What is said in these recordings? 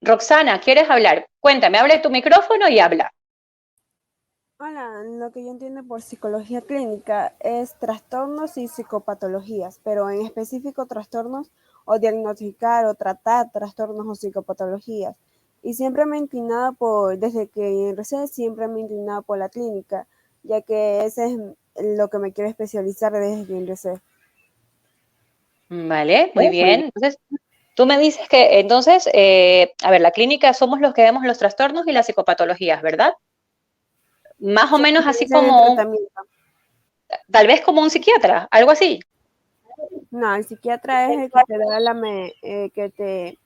Roxana, ¿quieres hablar? Cuéntame, abre tu micrófono y habla. Hola, lo que yo entiendo por psicología clínica es trastornos y psicopatologías, pero en específico trastornos o diagnosticar o tratar trastornos o psicopatologías. Y siempre me he inclinado desde que ingresé, siempre me he inclinado por la clínica, ya que ese es lo que me quiero especializar desde que ingresé. Vale, muy bien. Entonces, tú me dices que entonces, a ver, la clínica somos los que vemos los trastornos y las psicopatologías, ¿verdad? Más o Sí, menos así utilizan el como, tratamiento. tal vez como un psiquiatra, algo así. No, el psiquiatra es el que te da que te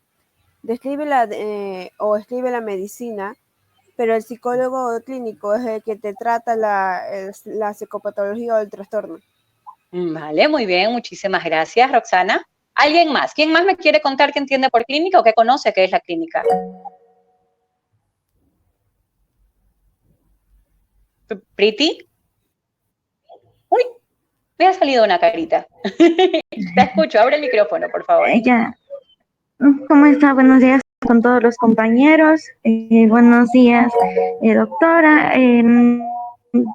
describe o escribe la medicina, pero el psicólogo clínico es el que te trata la psicopatología o el trastorno. Vale, muy bien, muchísimas gracias, Roxana. ¿Alguien más? ¿Quién más me quiere contar qué entiende por clínica o qué conoce qué es la clínica? ¿Pretty? Uy, me ha salido una carita. Te escucho, abre el micrófono, por favor. Ya, ¿cómo está? Buenos días con todos los compañeros. Buenos días, doctora.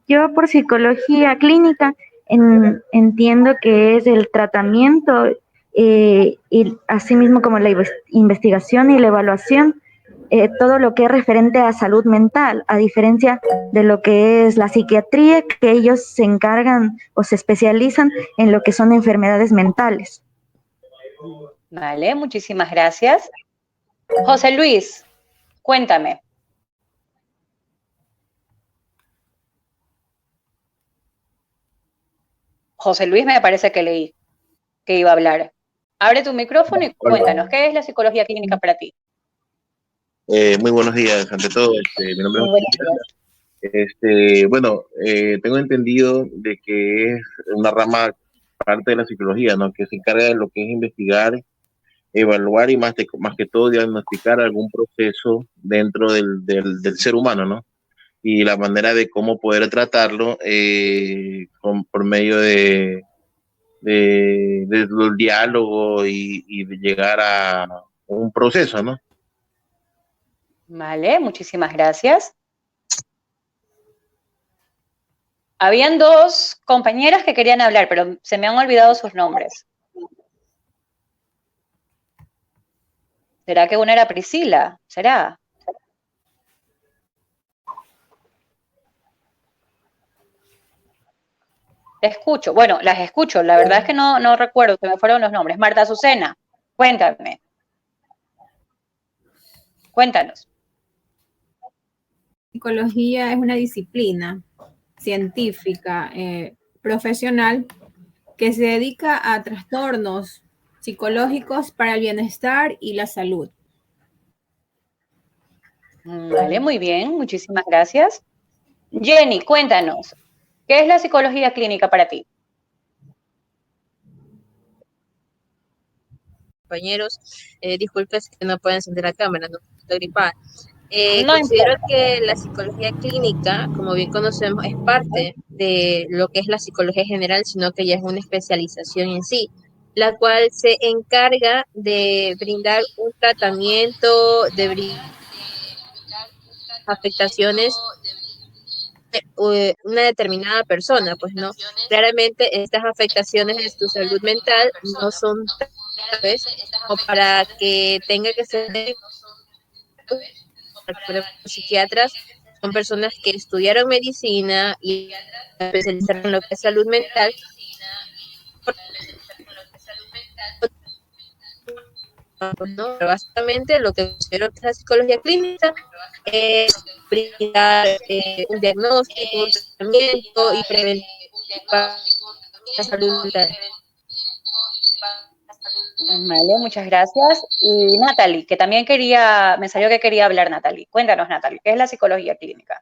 Yo por psicología clínica entiendo que es el tratamiento y asimismo como la investigación y la evaluación, todo lo que es referente a salud mental, a diferencia de lo que es la psiquiatría, que ellos se encargan o se especializan en lo que son enfermedades mentales. Vale, muchísimas gracias. José Luis, cuéntame. José Luis me parece que leí que iba a hablar. Abre tu micrófono y cuéntanos, Hola. ¿qué es la psicología clínica para ti? Muy buenos días, ante todo. Mi nombre es Muy José buenos días. Luis. Bueno, tengo entendido de que es una rama parte de la psicología, ¿no? Que se encarga de lo que es investigar, evaluar y más que todo diagnosticar algún proceso dentro del ser humano, ¿no? Y la manera de cómo poder tratarlo por medio del diálogo y de llegar a un proceso, ¿no? Vale, muchísimas gracias. Habían dos compañeras que querían hablar, pero se me han olvidado sus nombres. ¿Será que una era Priscila? ¿Será? Te escucho. Bueno, las escucho. La verdad es que no recuerdo, se me fueron los nombres. Marta Azucena, cuéntame. Cuéntanos. Psicología es una disciplina científica, profesional, que se dedica a trastornos psicológicos para el bienestar y la salud. Vale, muy bien, muchísimas gracias. Jenny, cuéntanos, ¿qué es la psicología clínica para ti? Compañeros, disculpes que no pueden encender la cámara, no estoy gripada. No Considero importa. que la psicología clínica, como bien conocemos, es parte de lo que es la psicología general, sino que ya es una especialización en sí, la cual se encarga de brindar un tratamiento, de brindar afectaciones una determinada persona, pues no. Claramente estas afectaciones de tu salud mental no son graves o para que tenga que ser los psiquiatras, son personas que estudiaron medicina y especializaron en lo que es salud mental. ¿No? Pero básicamente lo que considero que es la psicología clínica es brindar un diagnóstico, un tratamiento y prevenir la salud mental. Vale, muchas gracias. Y Natalie, que también me salió que quería hablar Natalie. Cuéntanos, Natalie, ¿qué es la psicología clínica?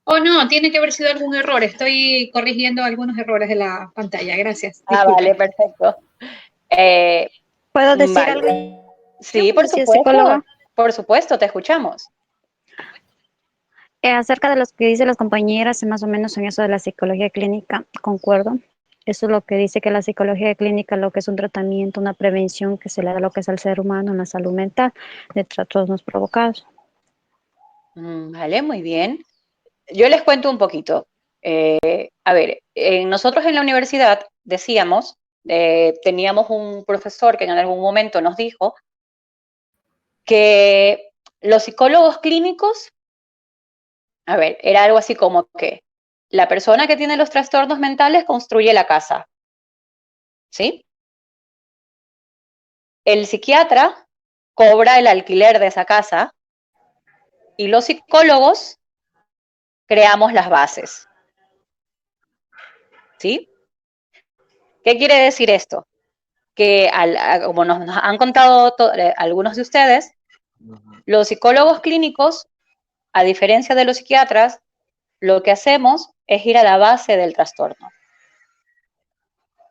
Oh, no, tiene que haber sido algún error. Estoy corrigiendo algunos errores de la pantalla. Gracias. Ah, vale, Disculpen. perfecto. Eh, ¿Puedo decir vale. algo Sí, yo, si es psicóloga? por supuesto, te escuchamos. Acerca de lo que dicen las compañeras, más o menos en eso de la psicología clínica, concuerdo. Eso es lo que dice que la psicología clínica, lo que es un tratamiento, una prevención que se le da a lo que es al ser humano en la salud mental de trastornos provocados. Vale, muy bien. Yo les cuento un poquito. A ver, nosotros en la universidad decíamos, teníamos un profesor que en algún momento nos dijo que los psicólogos clínicos, a ver, era algo así como que la persona que tiene los trastornos mentales construye la casa, ¿sí? El psiquiatra cobra el alquiler de esa casa y los psicólogos creamos las bases, ¿sí? ¿Qué quiere decir esto? Que como nos han contado algunos de ustedes, los psicólogos clínicos, a diferencia de los psiquiatras, lo que hacemos es ir a la base del trastorno.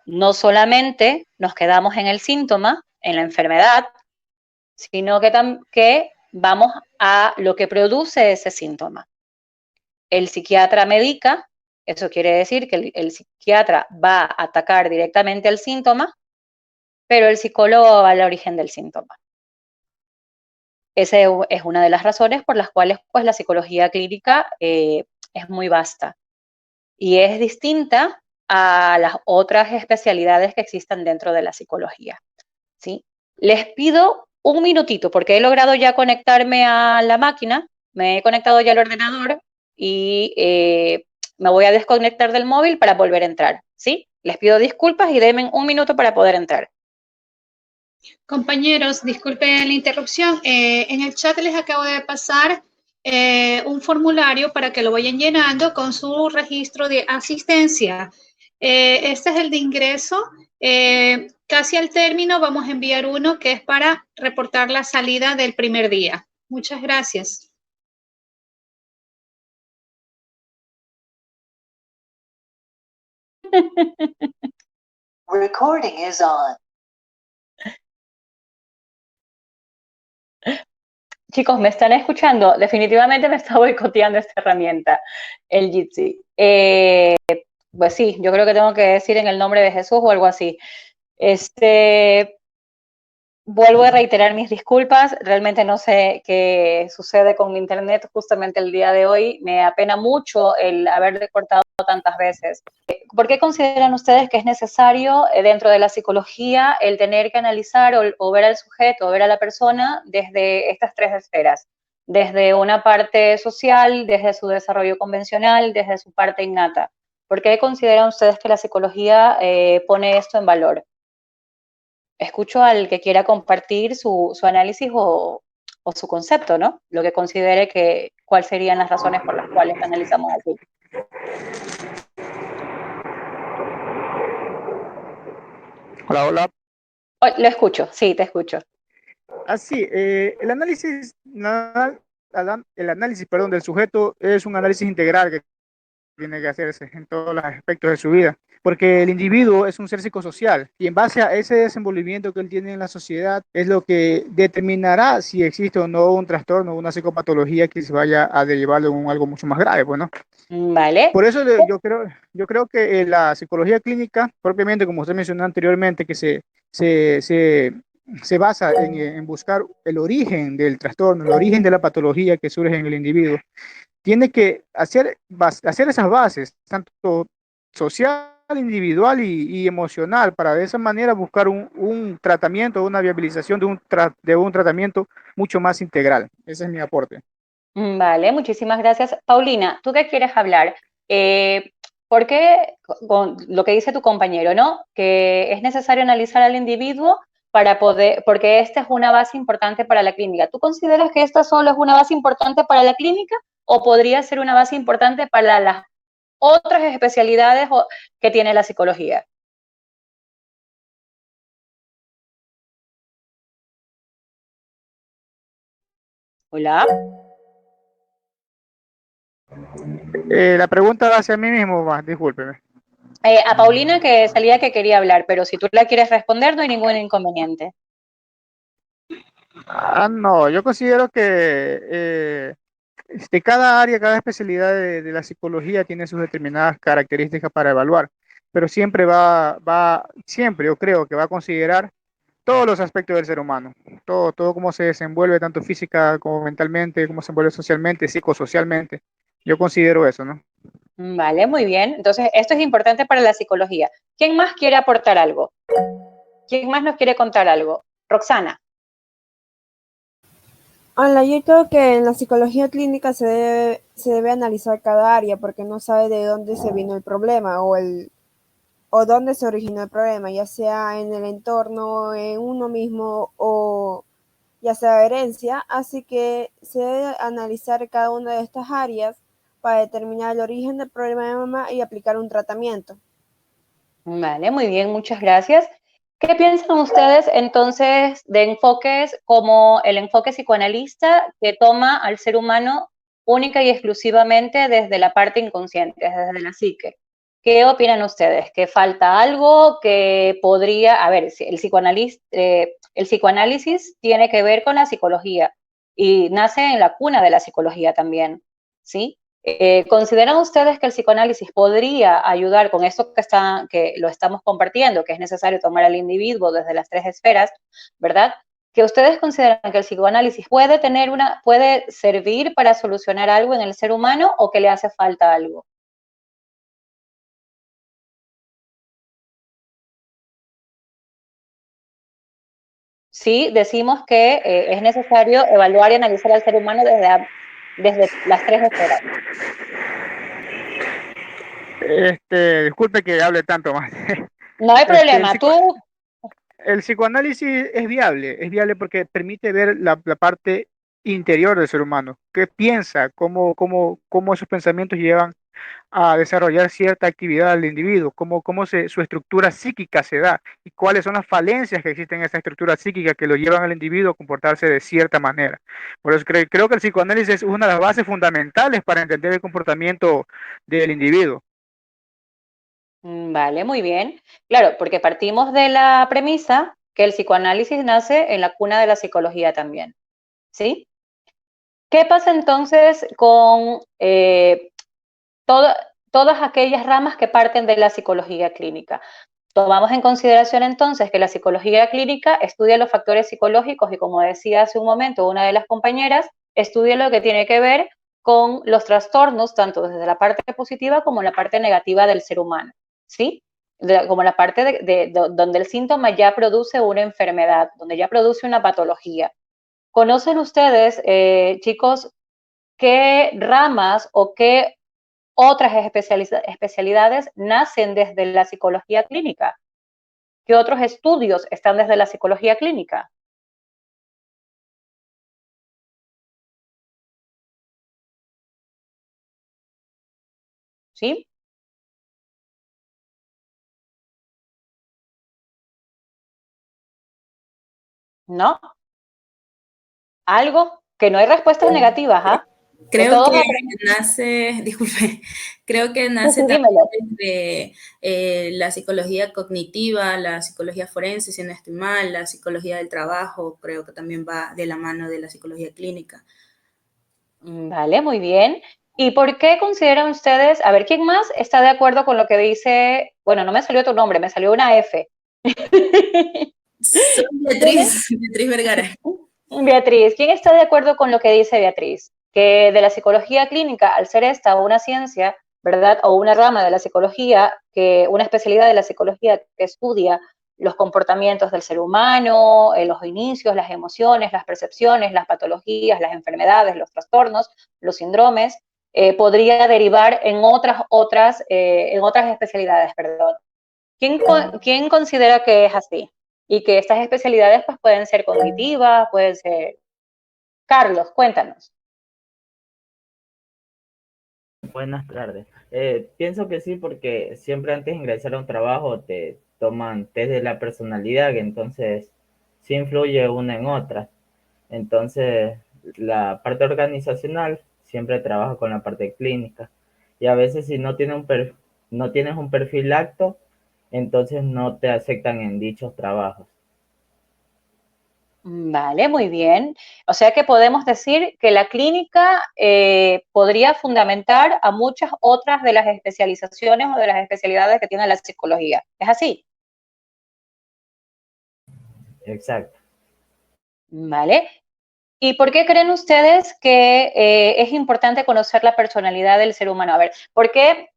No solamente nos quedamos en el síntoma, en la enfermedad, sino que vamos a lo que produce ese síntoma. El psiquiatra medica, eso quiere decir que el psiquiatra va a atacar directamente el síntoma, pero el psicólogo va al origen del síntoma. Esa es una de las razones por las cuales pues, la psicología clínica es muy vasta y es distinta a las otras especialidades que existen dentro de la psicología, ¿sí? Les pido un minutito porque he logrado ya conectarme a la máquina, me he conectado ya al ordenador y me voy a desconectar del móvil para volver a entrar, ¿sí? Les pido disculpas y denme un minuto para poder entrar. Compañeros, disculpen la interrupción. En el chat les acabo de pasar un formulario para que lo vayan llenando con su registro de asistencia. Este es el de ingreso. Casi al término vamos a enviar uno que es para reportar la salida del primer día. Muchas gracias. Recording is on. Chicos, ¿me están escuchando? Definitivamente me está boicoteando esta herramienta, el Jitsi. Pues sí, yo creo que tengo que decir en el nombre de Jesús o algo así. Vuelvo a reiterar mis disculpas, realmente no sé qué sucede con mi internet justamente el día de hoy, me apena mucho el haberle cortado tantas veces. ¿Por qué consideran ustedes que es necesario dentro de la psicología el tener que analizar o ver al sujeto, o ver a la persona desde estas tres esferas? Desde una parte social, desde su desarrollo convencional, desde su parte innata. ¿Por qué consideran ustedes que la psicología pone esto en valor? Escucho al que quiera compartir su análisis o su concepto, ¿no? Lo que considere cuáles serían las razones por las cuales analizamos así. Hola, hola. Lo escucho, sí, te escucho. Así, el análisis, el análisis, perdón, del sujeto es un análisis integral que tiene que hacerse en todos los aspectos de su vida, porque el individuo es un ser psicosocial y en base a ese desenvolvimiento que él tiene en la sociedad es lo que determinará si existe o no un trastorno o una psicopatología que se vaya a derivarlo en algo mucho más grave, pues, ¿no? Vale. Por eso yo creo que la psicología clínica, propiamente como usted mencionó anteriormente, que se basa en buscar el origen del trastorno, el origen de la patología que surge en el individuo, tiene que hacer esas bases, tanto social, individual y emocional, para de esa manera buscar un tratamiento, una viabilización de un tratamiento mucho más integral. Ese es mi aporte. Vale, muchísimas gracias. Paulina, ¿tú qué quieres hablar? ¿Por qué, con lo que dice tu compañero, ¿no? Que es necesario analizar al individuo porque esta es una base importante para la clínica. ¿Tú consideras que esta solo es una base importante para la clínica o podría ser una base importante para las otras especialidades que tiene la psicología? Hola. La pregunta va hacia mí mismo, discúlpeme. A Paulina que salía que quería hablar, pero si tú la quieres responder no hay ningún inconveniente. No, yo considero que cada área, cada especialidad de la psicología tiene sus determinadas características para evaluar. pero siempre yo creo que va a considerar todos los aspectos del ser humano, todo cómo se desenvuelve, tanto física como mentalmente, cómo se envuelve socialmente, psicosocialmente. Yo considero eso, ¿no? Vale, muy bien. Entonces, esto es importante para la psicología. ¿Quién más quiere aportar algo? ¿Quién más nos quiere contar algo? Roxana. Hola, yo creo que en la psicología clínica se debe analizar cada área porque no sabe de dónde se vino el problema o dónde se originó el problema, ya sea en el entorno, en uno mismo o ya sea herencia. Así que se debe analizar cada una de estas áreas para determinar el origen del problema de mamá y aplicar un tratamiento. Vale, muy bien, muchas gracias. ¿Qué piensan ustedes entonces de enfoques como el enfoque psicoanalista que toma al ser humano única y exclusivamente desde la parte inconsciente, desde la psique? ¿Qué opinan ustedes? ¿Que falta algo? ¿Que podría, a ver, si el psicoanálisis tiene que ver con la psicología y nace en la cuna de la psicología también, ¿sí? ¿Consideran ustedes que el psicoanálisis podría ayudar con esto que lo estamos compartiendo, que es necesario tomar al individuo desde las tres esferas, ¿verdad? ¿Que ustedes consideran que el psicoanálisis puede servir para solucionar algo en el ser humano o que le hace falta algo? Sí, decimos que es necesario evaluar y analizar al ser humano desde las tres esferas. Disculpe que hable tanto más. No hay Este, el, problema, psico- tú, el psicoanálisis es viable porque permite ver la parte interior del ser humano, qué piensa, cómo esos pensamientos llevan a desarrollar cierta actividad al individuo, su estructura psíquica se da y cuáles son las falencias que existen en esa estructura psíquica que lo llevan al individuo a comportarse de cierta manera. Por eso creo que el psicoanálisis es una de las bases fundamentales para entender el comportamiento del individuo. Vale, muy bien. Claro, porque partimos de la premisa que el psicoanálisis nace en la cuna de la psicología también, ¿sí? ¿Qué pasa entonces con toda- todas aquellas ramas que parten de la psicología clínica? Tomamos en consideración entonces que la psicología clínica estudia los factores psicológicos y, como decía hace un momento una de las compañeras, estudia lo que tiene que ver con los trastornos, tanto desde la parte positiva como la parte negativa del ser humano, ¿sí? Como la parte donde el síntoma ya produce una enfermedad, donde ya produce una patología. ¿Conocen ustedes, chicos, qué ramas o qué otras especialidades nacen desde la psicología clínica? ¿Qué otros estudios están desde la psicología clínica? ¿Sí? ¿No? ¿Algo? Que no hay respuestas negativas, ¿ah? Que Creo todos que aprenden. nace, disculpe, creo que Sí, nace sí, también dímelo. desde la psicología cognitiva, la psicología forense, si no estoy mal, la psicología del trabajo, creo que también va de la mano de la psicología clínica. Vale, muy bien. ¿Y por qué consideran ustedes, a ver, quién más está de acuerdo con lo que dice, bueno, no me salió tu nombre, me salió una F? Soy Beatriz, Beatriz Vergara. Beatriz, ¿quién está de acuerdo con lo que dice Beatriz? Que de la psicología clínica, al ser esta una ciencia, ¿verdad? O una rama de la psicología, una especialidad de la psicología que estudia los comportamientos del ser humano, los inicios, las emociones, las percepciones, las patologías, las enfermedades, los trastornos, los síndromes, podría derivar en otras especialidades, perdón. ¿Quién considera que es así? Y que estas especialidades pues, pueden ser cognitivas, pueden ser... Carlos, cuéntanos. Buenas tardes. Pienso que sí, porque siempre antes de ingresar a un trabajo te toman test de la personalidad, que entonces sí influye una en otra. Entonces, la parte organizacional siempre trabaja con la parte clínica. Y a veces si no tienes un perfil apto, entonces no te aceptan en dichos trabajos. Vale, muy bien. O sea que podemos decir que la clínica podría fundamentar a muchas otras de las especializaciones o de las especialidades que tiene la psicología. ¿Es así? Exacto. Vale. ¿Y por qué creen ustedes que es importante conocer la personalidad del ser humano? A ver, ¿por qué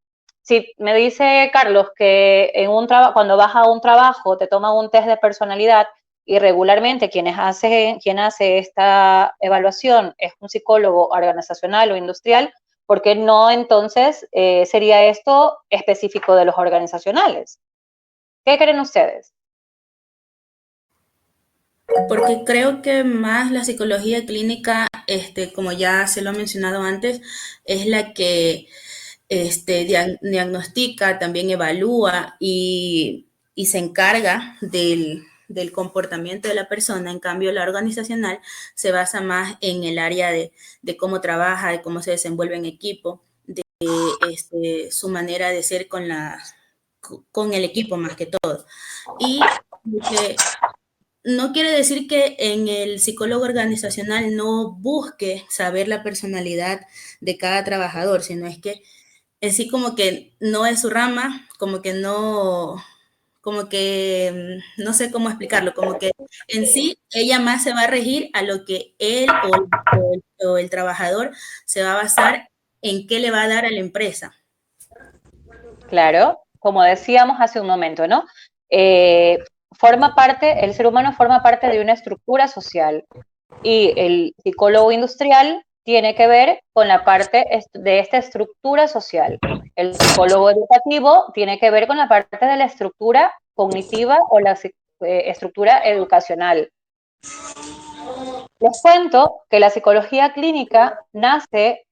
si me dice Carlos que en un cuando vas a un trabajo te toman un test de personalidad y regularmente quien hace esta evaluación es un psicólogo organizacional o industrial, ¿por qué no entonces sería esto específico de los organizacionales? ¿Qué creen ustedes? Porque creo que más la psicología clínica, como ya se lo ha mencionado antes, es la que diagnostica, también evalúa y se encarga del comportamiento de la persona. En cambio, la organizacional se basa más en el área de cómo trabaja, de cómo se desenvuelve en equipo, de su manera de ser con el equipo más que todo. Y que no quiere decir que en el psicólogo organizacional no busque saber la personalidad de cada trabajador, sino es que en sí como que no es su rama, como que no sé cómo explicarlo, como que en sí ella más se va a regir a lo que él o el trabajador se va a basar en qué le va a dar a la empresa. Claro, como decíamos hace un momento, ¿no? El ser humano forma parte de una estructura social y el psicólogo industrial tiene que ver con la parte de esta estructura social. El psicólogo educativo tiene que ver con la parte de la estructura cognitiva o la estructura educacional. Les cuento que la psicología clínica nace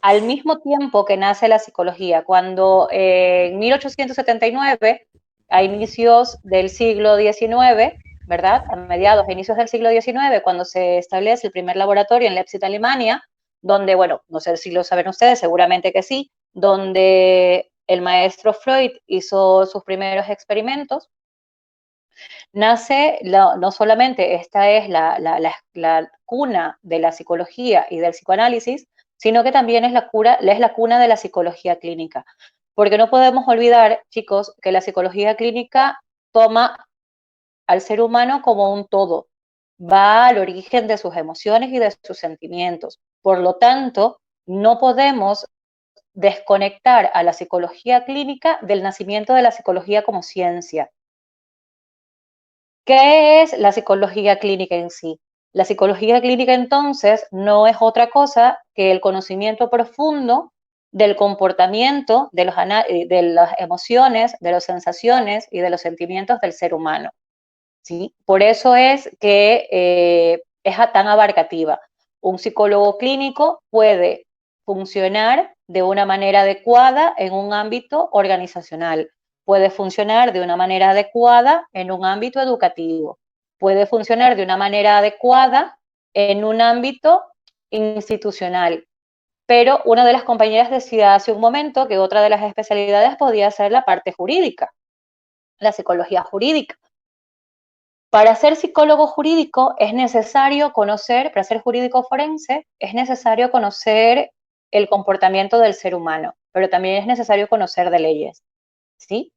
al mismo tiempo que nace la psicología, cuando en 1879, a inicios del siglo XIX, ¿verdad? A mediados e inicios del siglo XIX, cuando se establece el primer laboratorio en Leipzig, Alemania, donde, bueno, no sé si lo saben ustedes, seguramente que sí, donde el maestro Freud hizo sus primeros experimentos, nace, no solamente esta es la cuna de la psicología y del psicoanálisis, sino que también es la cuna de la psicología clínica. Porque no podemos olvidar, chicos, que la psicología clínica toma al ser humano como un todo, va al origen de sus emociones y de sus sentimientos. Por lo tanto, no podemos desconectar a la psicología clínica del nacimiento de la psicología como ciencia. ¿Qué es la psicología clínica en sí? La psicología clínica entonces no es otra cosa que el conocimiento profundo del comportamiento, de las emociones, de las sensaciones y de los sentimientos del ser humano. ¿Sí? Por eso es que es tan abarcativa. Un psicólogo clínico puede funcionar de una manera adecuada en un ámbito organizacional, puede funcionar de una manera adecuada en un ámbito educativo, puede funcionar de una manera adecuada en un ámbito institucional. Pero una de las compañeras decía hace un momento que otra de las especialidades podía ser la parte jurídica, la psicología jurídica. Para ser psicólogo jurídico es necesario conocer, para ser jurídico forense, es necesario conocer el comportamiento del ser humano, pero también es necesario conocer de leyes, ¿sí?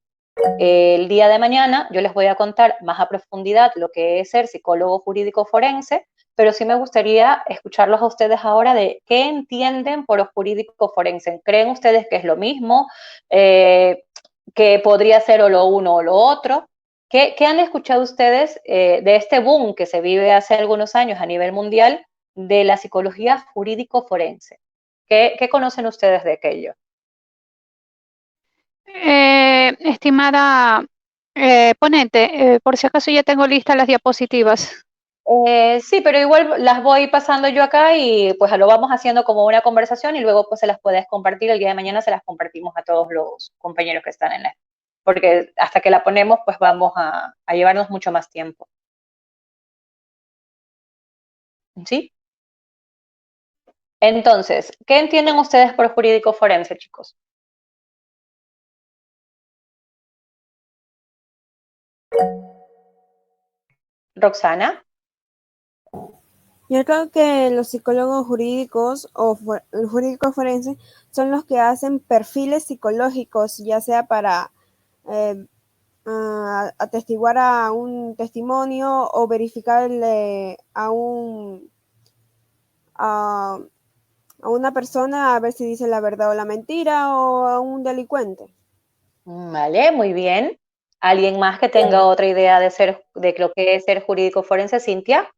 El día de mañana yo les voy a contar más a profundidad lo que es ser psicólogo jurídico forense, pero sí me gustaría escucharlos a ustedes ahora de qué entienden por jurídico forense. ¿Creen ustedes que es lo mismo? ¿Que podría ser o lo uno o lo otro? ¿Qué han escuchado ustedes de este boom que se vive hace algunos años a nivel mundial de la psicología jurídico forense? ¿Qué conocen ustedes de aquello? Estimada ponente, por si acaso ya tengo listas las diapositivas. Sí, pero igual las voy pasando yo acá y pues lo vamos haciendo como una conversación y luego pues se las puedes compartir el día de mañana, se las compartimos a todos los compañeros que están en la, porque hasta que la ponemos pues vamos a llevarnos mucho más tiempo. ¿Sí? Entonces, ¿qué entienden ustedes por jurídico forense, chicos? Roxana. Yo creo que los psicólogos jurídicos o jurídicos forenses son los que hacen perfiles psicológicos, ya sea para atestiguar a un testimonio o verificarle a una persona a ver si dice la verdad o la mentira, o a un delincuente. Vale, muy bien. ¿Alguien más que tenga otra idea de lo que es ser jurídico forense, Cintia?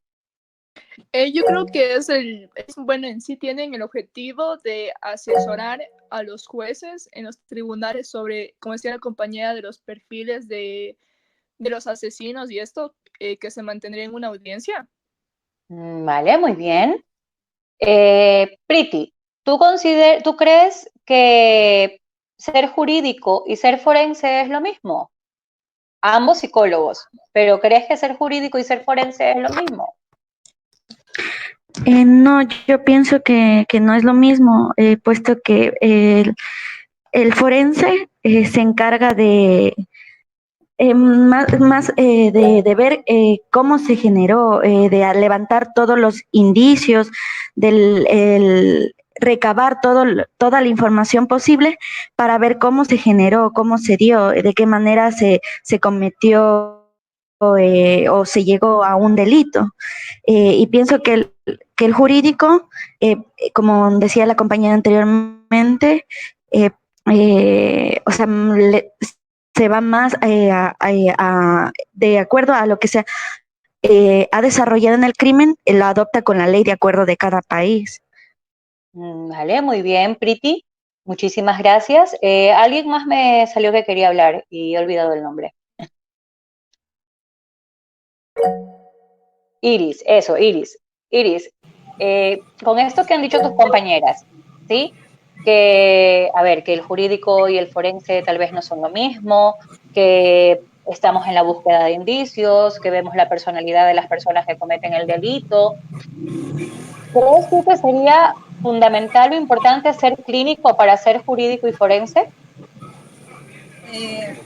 Yo creo que bueno, en sí tienen el objetivo de asesorar a los jueces en los tribunales sobre, como decía la compañera, de los perfiles de los asesinos y esto, que se mantendría en una audiencia. Vale, muy bien. Priti, ¿tú crees que ser jurídico y ser forense es lo mismo? Ambos psicólogos, pero ¿crees que ser jurídico y ser forense es lo mismo? No, yo pienso que no es lo mismo, puesto que el forense se encarga de de ver cómo se generó, de levantar todos los indicios, recabar toda la información posible para ver cómo se generó, cómo se dio, de qué manera se cometió o se llegó a un delito. Y pienso que el jurídico, como decía la compañera anteriormente, o sea, se va más de acuerdo a lo que se ha desarrollado en el crimen, lo adopta con la ley de acuerdo de cada país. Vale, muy bien, Priti. Muchísimas gracias. Alguien más me salió que quería hablar y he olvidado el nombre. Iris, eso, Iris. Iris, con esto que han dicho tus compañeras, ¿sí? Que, a ver, que el jurídico y el forense tal vez no son lo mismo, que estamos en la búsqueda de indicios, que vemos la personalidad de las personas que cometen el delito. ¿Crees tú que sería fundamental o importante ser clínico para ser jurídico y forense?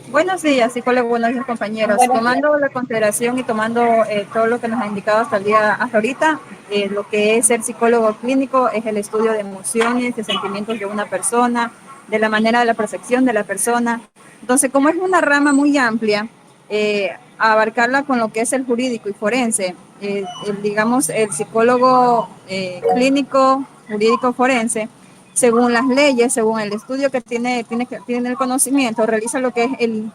Buenos días, psicólogo, buenos días, compañeros. Buenos Tomando la consideración y tomando todo lo que nos ha indicado hasta ahorita, lo que es ser psicólogo clínico es el estudio de emociones, de sentimientos de una persona, de la manera de la percepción de la persona. Entonces, como es una rama muy amplia, abarcarla con lo que es el jurídico y forense, digamos, el psicólogo clínico, jurídico, forense, según las leyes, según el estudio que tiene el conocimiento, realiza lo que es el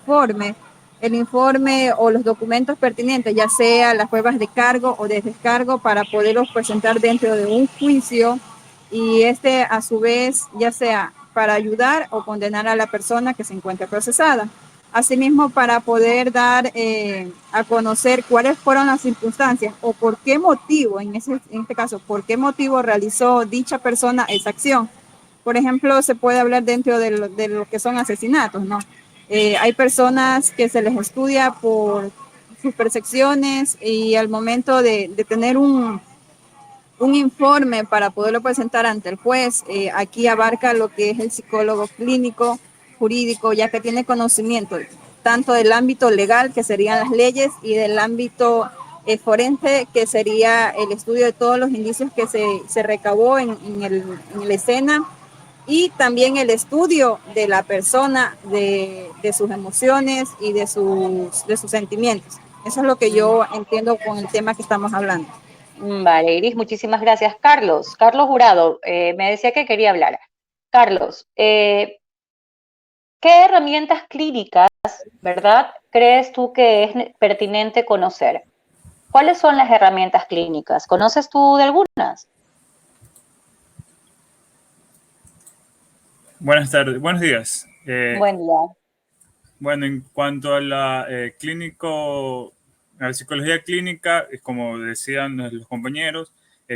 informe o los documentos pertinentes, ya sea las pruebas de cargo o de descargo, para poderlos presentar dentro de un juicio, y a su vez, ya sea para ayudar o condenar a la persona que se encuentra procesada. Asimismo, para poder dar a conocer cuáles fueron las circunstancias o por qué motivo, en este caso, por qué motivo realizó dicha persona esa acción. Por ejemplo, se puede hablar dentro de lo que son asesinatos, ¿no? Hay personas que se les estudia por sus percepciones, y al momento de tener un informe para poderlo presentar ante el juez, aquí abarca lo que es el psicólogo clínico, jurídico, ya que tiene conocimiento tanto del ámbito legal, que serían las leyes, y del ámbito forense, que sería el estudio de todos los indicios que se recabó en la escena, y también el estudio de la persona, de sus emociones y de sus sentimientos. Eso es lo que yo entiendo con el tema que estamos hablando. Vale, Iris, muchísimas gracias. Carlos Jurado, me decía que quería hablar. Carlos, ¿qué herramientas clínicas, verdad, crees tú que es pertinente conocer? ¿Cuáles son las herramientas clínicas? ¿Conoces tú de algunas? Buenas tardes, buenos días. Buen día. Bueno, en cuanto a la psicología clínica, como decían los compañeros,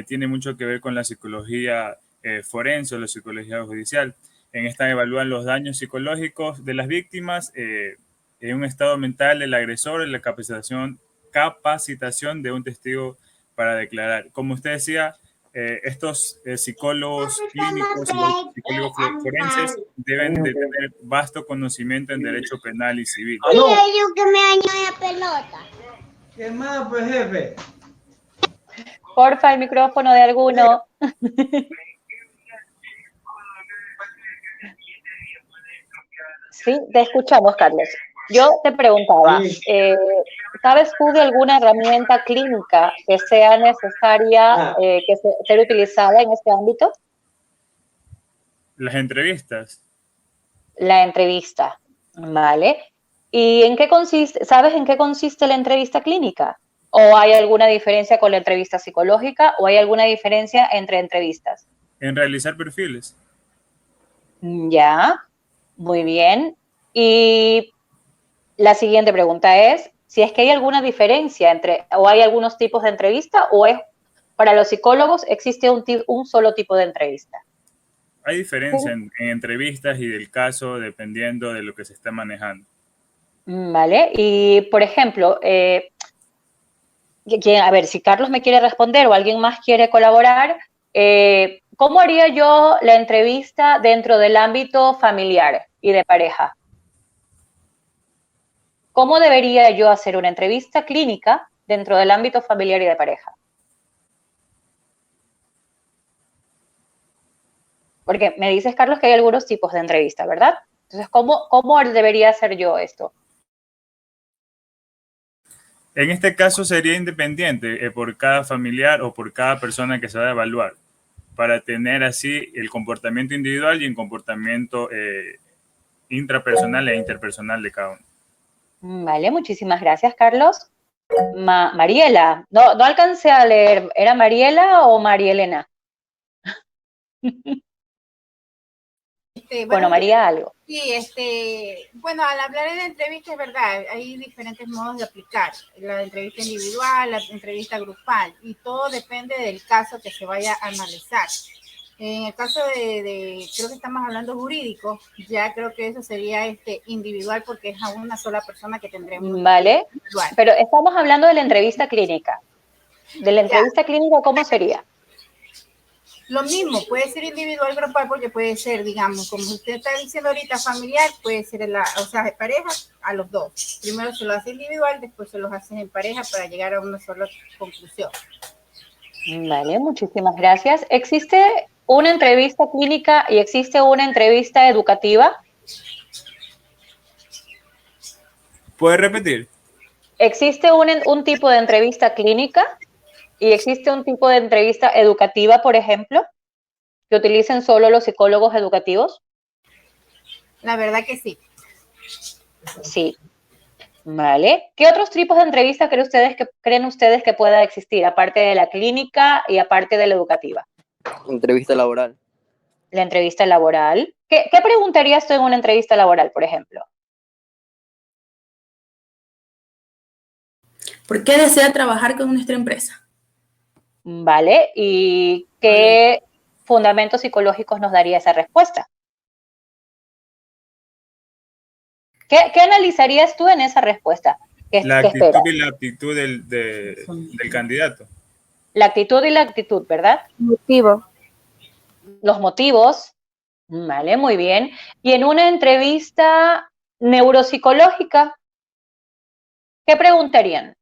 tiene mucho que ver con la psicología forense o la psicología judicial. En esta evalúan los daños psicológicos de las víctimas, en un estado mental del agresor, y la capacitación de un testigo para declarar. Como usted decía, estos psicólogos clínicos y psicólogos forenses deben de tener vasto conocimiento en derecho penal y civil. Yo que me dañó la pelota. ¿Qué más, pues, jefe? Porfa, el micrófono de alguno. Sí, te escuchamos, Carlos. Yo te preguntaba, ¿sabes tú de alguna herramienta clínica que sea necesaria, ser utilizada en este ámbito? Las entrevistas. La entrevista, ¿vale? ¿Y en qué consiste, sabes en qué consiste la entrevista clínica? ¿O hay alguna diferencia con la entrevista psicológica o hay alguna diferencia entre entrevistas? En realizar perfiles. Ya, muy bien. Y la siguiente pregunta es, si es que hay alguna diferencia entre, o hay algunos tipos de entrevista, o es, para los psicólogos existe un solo tipo de entrevista. Hay diferencia en entrevistas y del caso dependiendo de lo que se está manejando. Vale, y por ejemplo, a ver, si Carlos me quiere responder o alguien más quiere colaborar, ¿cómo haría yo la entrevista dentro del ámbito familiar y de pareja? ¿Cómo debería yo hacer una entrevista clínica dentro del ámbito familiar y de pareja? Porque me dices, Carlos, que hay algunos tipos de entrevista, ¿verdad? Entonces, ¿cómo debería hacer yo esto? En este caso sería independiente por cada familiar o por cada persona que se va a evaluar, para tener así el comportamiento individual y el comportamiento intrapersonal e interpersonal de cada uno. Vale, muchísimas gracias, Carlos. Mariela, no alcancé a leer, ¿era Mariela o Marielena? Bueno, María algo. Sí, bueno, al hablar de entrevista es verdad, hay diferentes modos de aplicar, la entrevista individual, la entrevista grupal, y todo depende del caso que se vaya a analizar. En el caso creo que estamos hablando jurídico, ya creo que eso sería individual porque es a una sola persona que tendremos. Vale, pero estamos hablando de la entrevista clínica. De la entrevista clínica, ¿cómo sería? Lo mismo, puede ser individual, grupal, porque puede ser, digamos, como usted está diciendo ahorita, familiar, puede ser, de pareja, a los dos. Primero se lo hace individual, después se los hace en pareja para llegar a una sola conclusión. Vale, muchísimas gracias. ¿Existe una entrevista clínica y existe una entrevista educativa? ¿Puedes repetir? ¿Existe un tipo de entrevista clínica y existe un tipo de entrevista educativa, por ejemplo, que utilicen solo los psicólogos educativos? La verdad que sí. Sí. Vale. ¿Qué otros tipos de entrevistas creen ustedes que pueda existir, aparte de la clínica y aparte de la educativa? Entrevista laboral. La entrevista laboral. ¿Qué preguntarías tú en una entrevista laboral, por ejemplo? ¿Por qué desea trabajar con nuestra empresa? Vale. ¿Y qué fundamentos psicológicos nos daría esa respuesta? ¿Qué analizarías tú en esa respuesta? La actitud y la aptitud del candidato. La actitud y la actitud, ¿verdad? Motivo. Los motivos. Vale, muy bien. Y en una entrevista neuropsicológica, ¿qué preguntarían?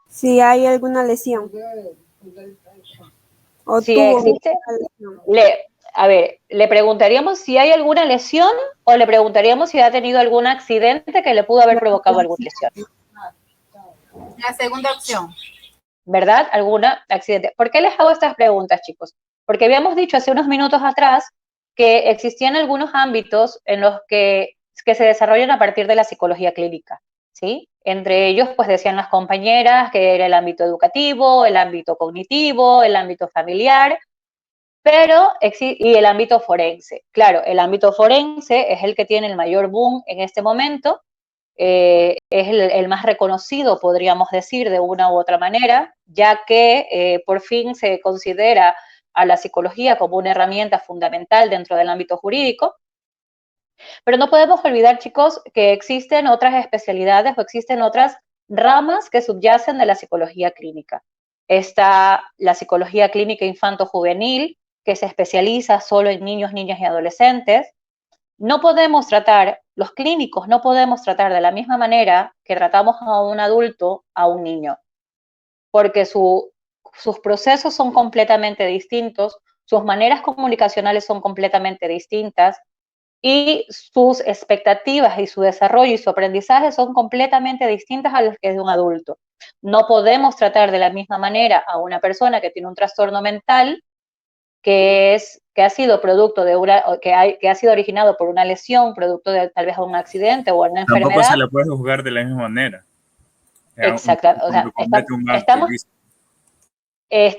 Si hay alguna lesión. O si existe. Le preguntaríamos si hay alguna lesión o le preguntaríamos si ha tenido algún accidente que le pudo haber provocado alguna lesión. La segunda opción. ¿Verdad? ¿Algún accidente? ¿Por qué les hago estas preguntas, chicos? Porque habíamos dicho hace unos minutos atrás que existían algunos ámbitos en los que se desarrollan a partir de la psicología clínica, ¿sí? Entre ellos, pues decían las compañeras que era el ámbito educativo, el ámbito cognitivo, el ámbito familiar, y el ámbito forense. Claro, el ámbito forense es el que tiene el mayor boom en este momento, es el más reconocido, podríamos decir, de una u otra manera, ya que por fin se considera a la psicología como una herramienta fundamental dentro del ámbito jurídico. Pero no podemos olvidar, chicos, que existen otras especialidades o existen otras ramas que subyacen de la psicología clínica. Está la psicología clínica infanto-juvenil, que se especializa solo en niños, niñas y adolescentes. Los clínicos no podemos tratar de la misma manera que tratamos a un adulto a un niño. porque sus procesos son completamente distintos, sus maneras comunicacionales son completamente distintas y sus expectativas y su desarrollo y su aprendizaje son completamente distintas a las que es de un adulto. No podemos tratar de la misma manera a una persona que tiene un trastorno mental que ha sido producto de que ha sido originado por una lesión, producto de tal vez un accidente o una enfermedad. Tampoco se la puede juzgar de la misma manera. Exacto. O sea,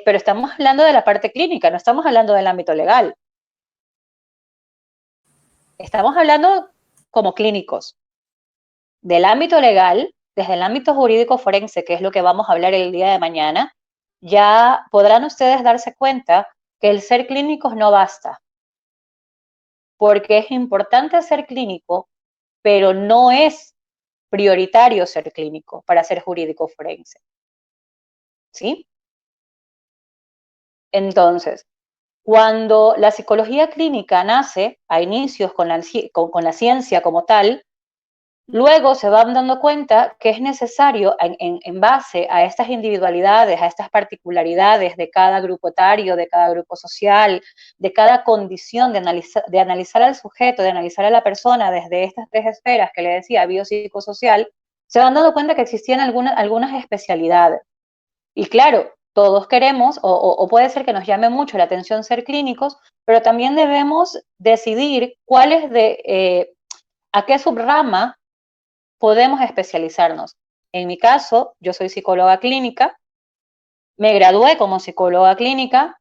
pero estamos hablando de la parte clínica, no estamos hablando del ámbito legal. Estamos hablando como clínicos. Del ámbito legal, desde el ámbito jurídico forense, que es lo que vamos a hablar el día de mañana, ya podrán ustedes darse cuenta que el ser clínicos no basta. Porque es importante ser clínico, pero no es prioritario ser clínico para ser jurídico forense. ¿Sí? Entonces, cuando la psicología clínica nace a inicios con la ciencia como tal, luego se van dando cuenta que es necesario, en base a estas individualidades, a estas particularidades de cada grupo etario, de cada grupo social, de cada condición, de analizar al sujeto, de analizar a la persona desde estas tres esferas que le decía, biopsicosocial, se van dando cuenta que existían algunas especialidades. Y claro, todos queremos, o puede ser que nos llame mucho la atención ser clínicos, pero también debemos decidir a qué subrama podemos especializarnos. En mi caso, yo soy psicóloga clínica, me gradué como psicóloga clínica,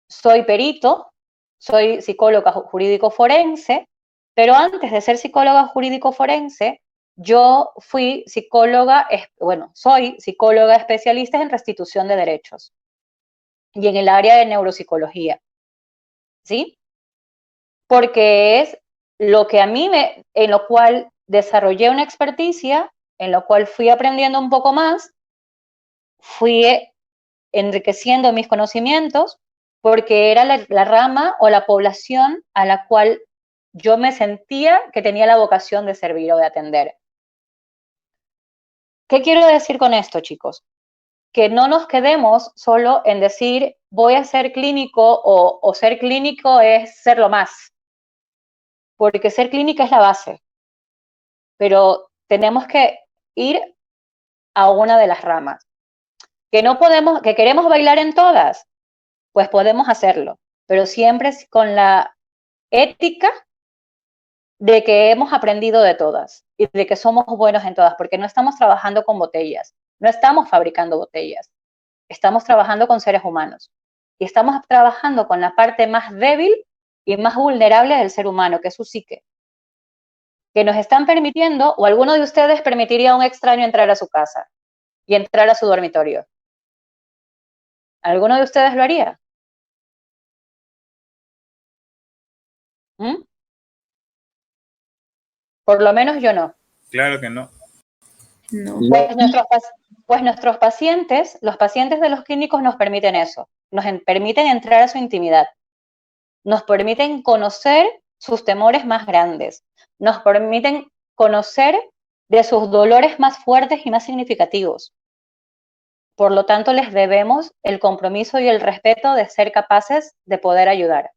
soy perito, soy psicóloga jurídico forense, pero antes de ser psicóloga jurídico forense, yo soy psicóloga especialista en restitución de derechos y en el área de neuropsicología, ¿sí? Porque es lo que en lo cual desarrollé una experticia, en lo cual fui aprendiendo un poco más, fui enriqueciendo mis conocimientos, porque era la rama o la población a la cual yo me sentía que tenía la vocación de servir o de atender. ¿Qué quiero decir con esto, chicos? Que no nos quedemos solo en decir voy a ser clínico o ser clínico es ser lo más, porque ser clínica es la base, pero tenemos que ir a una de las ramas. Que queremos bailar en todas, pues podemos hacerlo, pero siempre con la ética de que hemos aprendido de todas y de que somos buenos en todas, porque no estamos trabajando con botellas, no estamos fabricando botellas, estamos trabajando con seres humanos y estamos trabajando con la parte más débil y más vulnerable del ser humano, que es su psique, que nos están permitiendo, o alguno de ustedes permitiría a un extraño entrar a su casa y entrar a su dormitorio. ¿Alguno de ustedes lo haría? ¿Mm? Por lo menos yo no. Claro que no. No. Pues nuestros pacientes, los pacientes de los clínicos nos permiten eso, nos permiten entrar a su intimidad, nos permiten conocer sus temores más grandes, nos permiten conocer de sus dolores más fuertes y más significativos. Por lo tanto, les debemos el compromiso y el respeto de ser capaces de poder ayudar.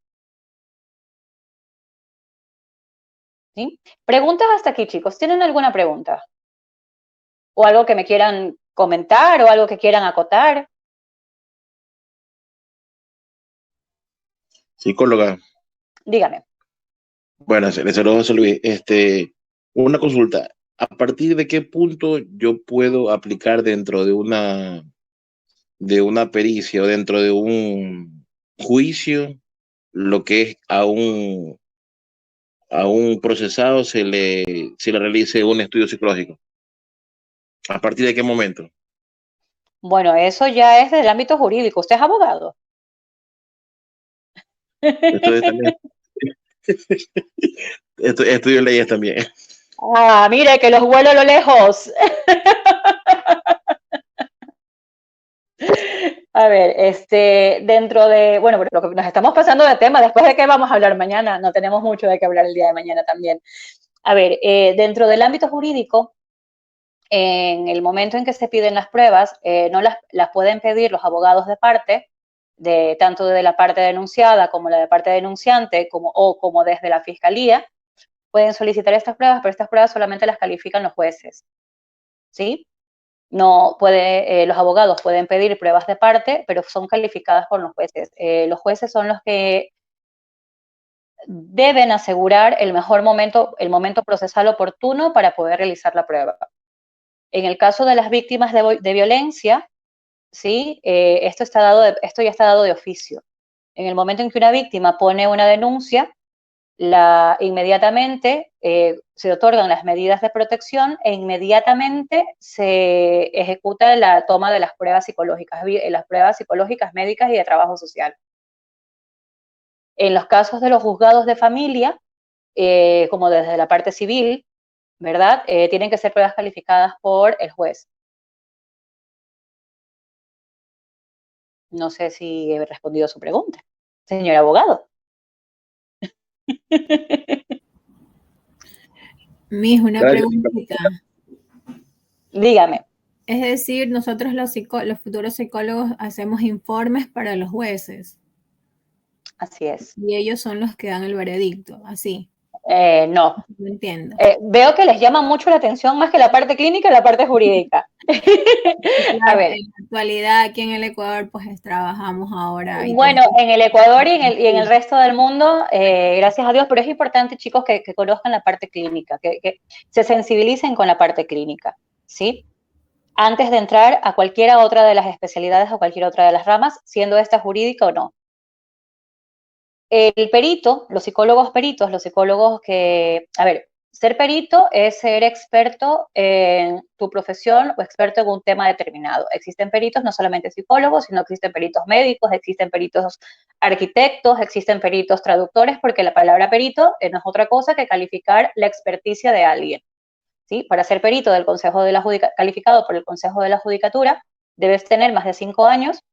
¿Sí? Preguntas hasta aquí, chicos. ¿Tienen alguna pregunta? ¿O algo que me quieran comentar o algo que quieran acotar? Psicóloga. Dígame. Bueno, les saludo, José Luis. Una consulta. ¿A partir de qué punto yo puedo aplicar dentro de una pericia o dentro de un juicio lo que es a un procesado se le realice un estudio psicológico? ¿A partir de qué momento? Bueno, eso ya es del ámbito jurídico. ¿Usted es abogado? Estudio leyes también. Ah, mire, que los vuelo a lo lejos. A ver, dentro de, bueno, lo que nos estamos pasando de tema, después de qué vamos a hablar mañana, no tenemos mucho de qué hablar el día de mañana también. A ver, dentro del ámbito jurídico, en el momento en que se piden las pruebas, no las pueden pedir los abogados de parte, tanto de la parte denunciada como la de parte denunciante, como desde la fiscalía, pueden solicitar estas pruebas, pero estas pruebas solamente las califican los jueces, ¿sí? No los abogados pueden pedir pruebas de parte, pero son calificadas por los jueces. Los jueces son los que deben asegurar el momento procesal oportuno para poder realizar la prueba. En el caso de las víctimas de violencia, ¿sí? Esto ya está dado de oficio. En el momento en que una víctima pone una denuncia, inmediatamente se otorgan las medidas de protección e inmediatamente se ejecuta la toma de las pruebas psicológicas médicas y de trabajo social. En los casos de los juzgados de familia, como desde la parte civil, ¿verdad? Tienen que ser pruebas calificadas por el juez. No sé si he respondido a su pregunta, señor abogado. Miss, una preguntita. Dígame. Es decir, nosotros los futuros psicólogos hacemos informes para los jueces. Así es. Y ellos son los que dan el veredicto, así. No. No entiendo. Veo que les llama mucho la atención más que la parte clínica, la parte jurídica. Claro, A ver. En la actualidad, aquí en el Ecuador, pues trabajamos ahora. Bueno, en el Ecuador y en el resto del mundo, gracias a Dios, pero es importante, chicos, que conozcan la parte clínica, que se sensibilicen con la parte clínica, ¿sí? Antes de entrar a cualquiera otra de las especialidades o cualquier otra de las ramas, siendo esta jurídica o no. El perito, los psicólogos ser perito es ser experto en tu profesión o experto en un tema determinado. Existen peritos, no solamente psicólogos, sino existen peritos médicos, existen peritos arquitectos, existen peritos traductores, porque la palabra perito no es otra cosa que calificar la experticia de alguien, ¿sí? Para ser perito calificado por el Consejo de la Judicatura, debes tener más de 5 años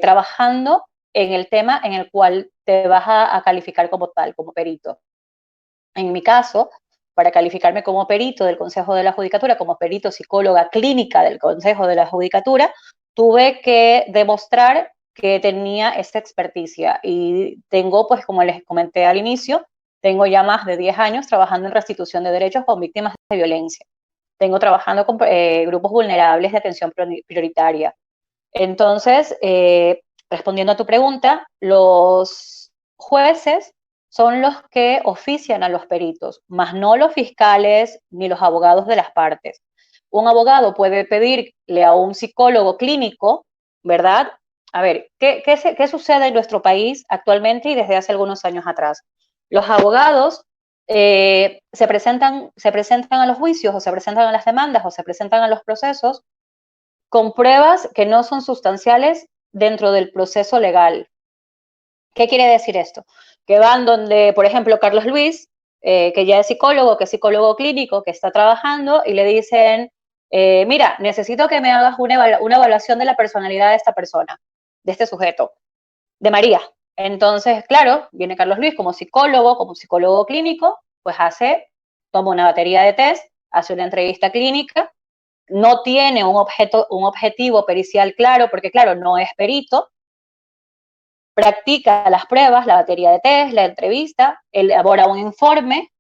trabajando en el tema en el cual te vas a calificar como tal, como perito. En mi caso, para calificarme como perito del Consejo de la Judicatura, como perito psicóloga clínica del Consejo de la Judicatura, tuve que demostrar que tenía esta experticia. Y tengo, pues como les comenté al inicio, tengo ya más de 10 años trabajando en restitución de derechos con víctimas de violencia. Tengo trabajando con grupos vulnerables de atención prioritaria. Entonces, respondiendo a tu pregunta, los jueces son los que ofician a los peritos, más no los fiscales ni los abogados de las partes. Un abogado puede pedirle a un psicólogo clínico, ¿verdad? A ver, ¿qué sucede en nuestro país actualmente y desde hace algunos años atrás? Los abogados se presentan a los juicios o se presentan a las demandas o se presentan a los procesos con pruebas que no son sustanciales dentro del proceso legal. ¿Qué quiere decir esto? Que van donde, por ejemplo, Carlos Luis, que ya es psicólogo clínico, que está trabajando, y le dicen, mira, necesito que me hagas una evaluación de la personalidad de esta persona, de este sujeto, de María. Entonces, claro, viene Carlos Luis como psicólogo clínico, pues toma una batería de test, hace una entrevista clínica, no tiene un objetivo pericial claro, porque claro, no es perito, practica las pruebas, la batería de test, la entrevista, elabora un informe,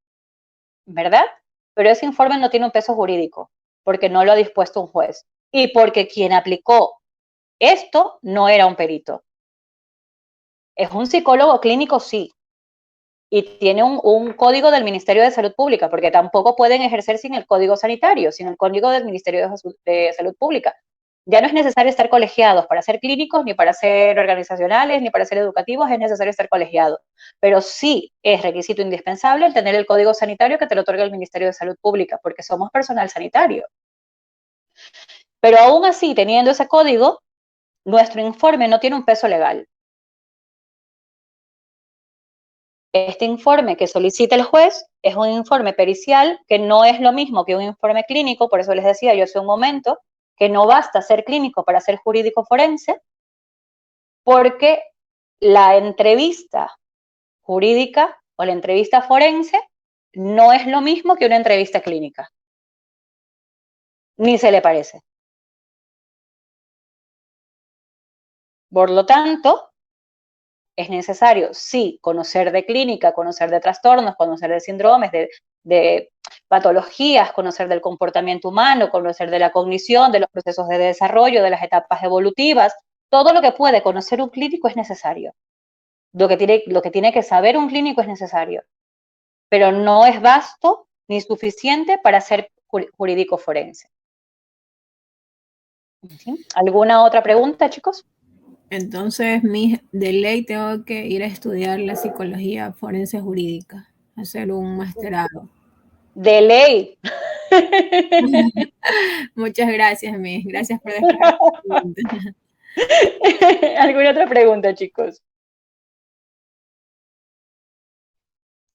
¿verdad? Pero ese informe no tiene un peso jurídico, porque no lo ha dispuesto un juez, y porque quien aplicó esto no era un perito. Es un psicólogo clínico, sí, y tiene un código del Ministerio de Salud Pública, porque tampoco pueden ejercer sin el código sanitario, sin el código del Ministerio de Salud Pública. Ya no es necesario estar colegiados para ser clínicos, ni para ser organizacionales, ni para ser educativos, es necesario estar colegiado. Pero sí es requisito indispensable el tener el código sanitario que te lo otorga el Ministerio de Salud Pública, porque somos personal sanitario. Pero aún así, teniendo ese código, nuestro informe no tiene un peso legal. Este informe que solicita el juez es un informe pericial que no es lo mismo que un informe clínico, por eso les decía yo hace un momento que no basta ser clínico para ser jurídico forense, porque la entrevista jurídica o la entrevista forense no es lo mismo que una entrevista clínica. Ni se le parece. Por lo tanto, es necesario, sí, conocer de clínica, conocer de trastornos, conocer de síndromes, de patologías, conocer del comportamiento humano, conocer de la cognición, de los procesos de desarrollo, de las etapas evolutivas. Todo lo que puede conocer un clínico es necesario. Lo que tiene que saber un clínico es necesario, pero no es vasto ni suficiente para ser jurídico forense. ¿Sí? ¿Alguna otra pregunta, chicos? Entonces, de ley tengo que ir a estudiar la psicología forense jurídica, hacer un masterado. De ley. Muchas gracias, Miss. Gracias por despejar la pregunta. ¿Alguna otra pregunta, chicos?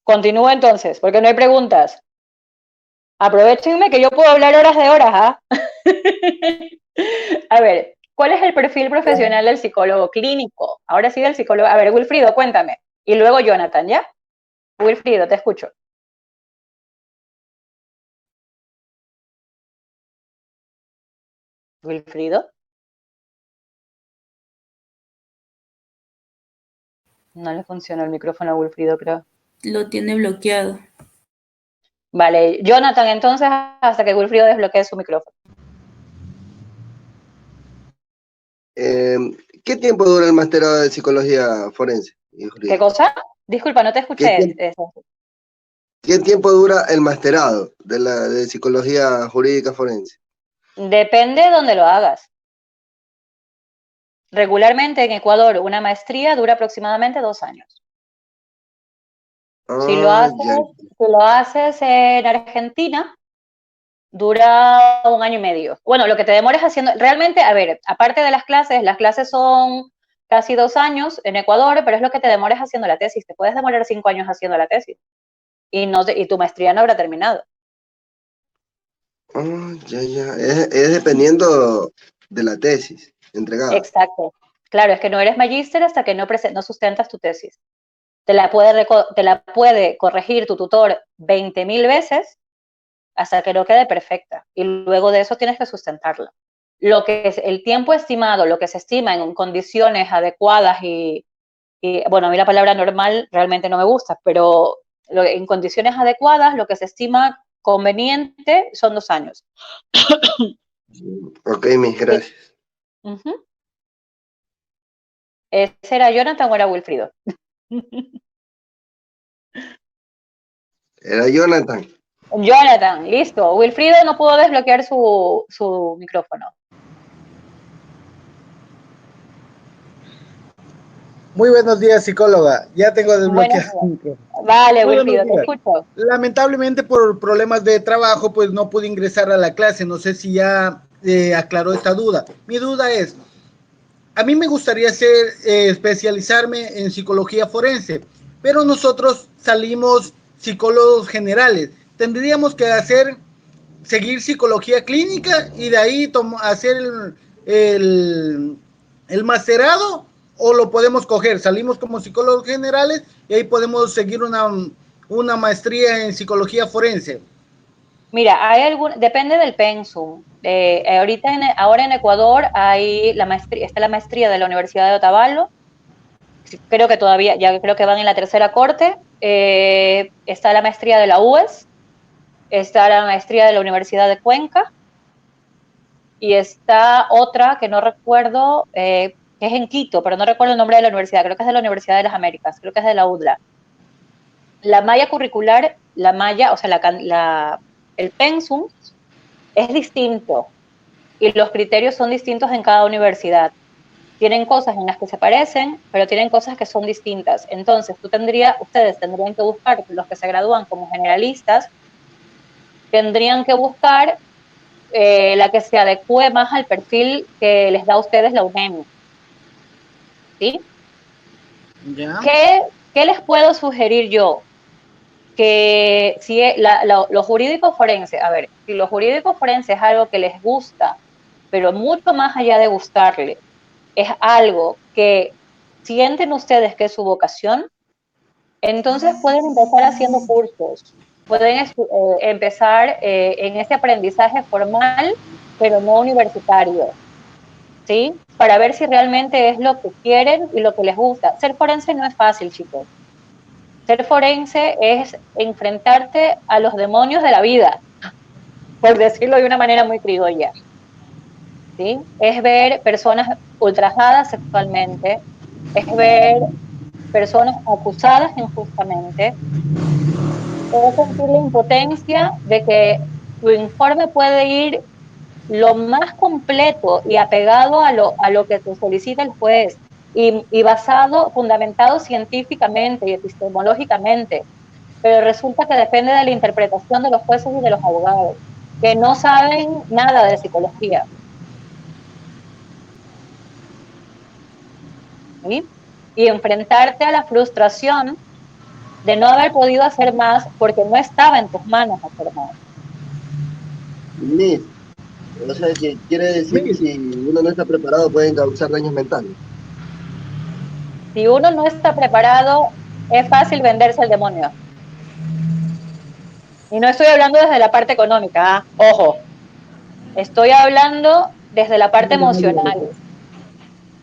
Continúo entonces, porque no hay preguntas. Aprovechenme que yo puedo hablar horas de horas, ¿ah? A ver, ¿cuál es el perfil profesional del psicólogo clínico? Ahora sí del psicólogo. A ver, Wilfrido, cuéntame. Y luego Jonathan, ¿ya? Wilfrido, te escucho. Wilfrido. No le funciona el micrófono a Wilfrido, creo. Lo tiene bloqueado. Vale, Jonathan, entonces, hasta que Wilfrido desbloquee su micrófono. ¿Qué tiempo dura el masterado de psicología forense? ¿Qué cosa? Disculpa, no te escuché. ¿Qué tiempo dura el masterado de psicología jurídica forense? Depende de dónde lo hagas. Regularmente en Ecuador una maestría dura aproximadamente 2 años. Si lo haces en Argentina, dura 1 año y medio. Bueno, lo que te demores haciendo, realmente, a ver, aparte de las clases son casi 2 años en Ecuador, pero es lo que te demores haciendo la tesis. Te puedes demorar 5 años haciendo la tesis y tu maestría no habrá terminado. Es dependiendo de la tesis entregada. Exacto. Claro, es que no eres magíster hasta que no sustentas tu tesis. Te la puede corregir tu tutor 20.000 veces hasta que no quede perfecta. Y luego de eso tienes que sustentarla. Lo que es el tiempo estimado, lo que se estima en condiciones adecuadas y bueno, a mí la palabra normal realmente no me gusta, pero en condiciones adecuadas lo que se estima conveniente son 2 años. Ok, mis gracias. ¿Ese era Jonathan o era Wilfrido? Era Jonathan. Jonathan, listo. Wilfrido no pudo desbloquear su micrófono. Muy buenos días, psicóloga. Ya tengo desbloqueado el micrófono. Vale, Wilfrido, te escucho. Lamentablemente por problemas de trabajo, pues no pude ingresar a la clase. No sé si ya aclaró esta duda. Mi duda es, a mí me gustaría especializarme en psicología forense, pero nosotros salimos psicólogos generales. Tendríamos que seguir psicología clínica y de ahí hacer el masterado, o lo podemos coger, salimos como psicólogos generales y ahí podemos seguir una maestría en psicología forense. Mira, depende del pensum. Ahora en Ecuador está la maestría de la Universidad de Otavalo. Creo que creo que van en la 3ª corte. Está la maestría de la UES, está la maestría de la Universidad de Cuenca y está otra que no recuerdo, que es en Quito, pero no recuerdo el nombre de la universidad. Creo que es de la Universidad de las Américas, creo que es de la UDLA. La malla curricular, o sea, el pensum es distinto y los criterios son distintos en cada universidad. Tienen cosas en las que se parecen, pero tienen cosas que son distintas. Entonces, ustedes tendrían que buscar, los que se gradúan como generalistas, tendrían que buscar la que se adecue más al perfil que les da a ustedes la UNEM. ¿Sí? ¿Ya? ¿Qué les puedo sugerir yo? Que si los jurídicos forenses, a ver, si los jurídicos forenses es algo que les gusta, pero mucho más allá de gustarle, es algo que sienten ustedes que es su vocación, entonces pueden empezar haciendo cursos. pueden empezar en ese aprendizaje formal, pero no universitario, ¿sí? Para ver si realmente es lo que quieren y lo que les gusta. Ser forense no es fácil, chicos. Ser forense es enfrentarte a los demonios de la vida, por decirlo de una manera muy criolla, ¿sí? Es ver personas ultrajadas sexualmente, es ver personas acusadas injustamente, es sentir la impotencia de que tu informe puede ir lo más completo y apegado a lo que te solicita el juez y basado, fundamentado científicamente y epistemológicamente, pero resulta que depende de la interpretación de los jueces y de los abogados, que no saben nada de psicología. ¿Sí? Y enfrentarte a la frustración de no haber podido hacer más porque no estaba en tus manos hacer más. Miss, o sea, que quiere decir que si uno no está preparado pueden causar daños mentales. Si uno no está preparado, es fácil venderse al demonio. Y no estoy hablando desde la parte económica, ojo. Estoy hablando desde la parte emocional.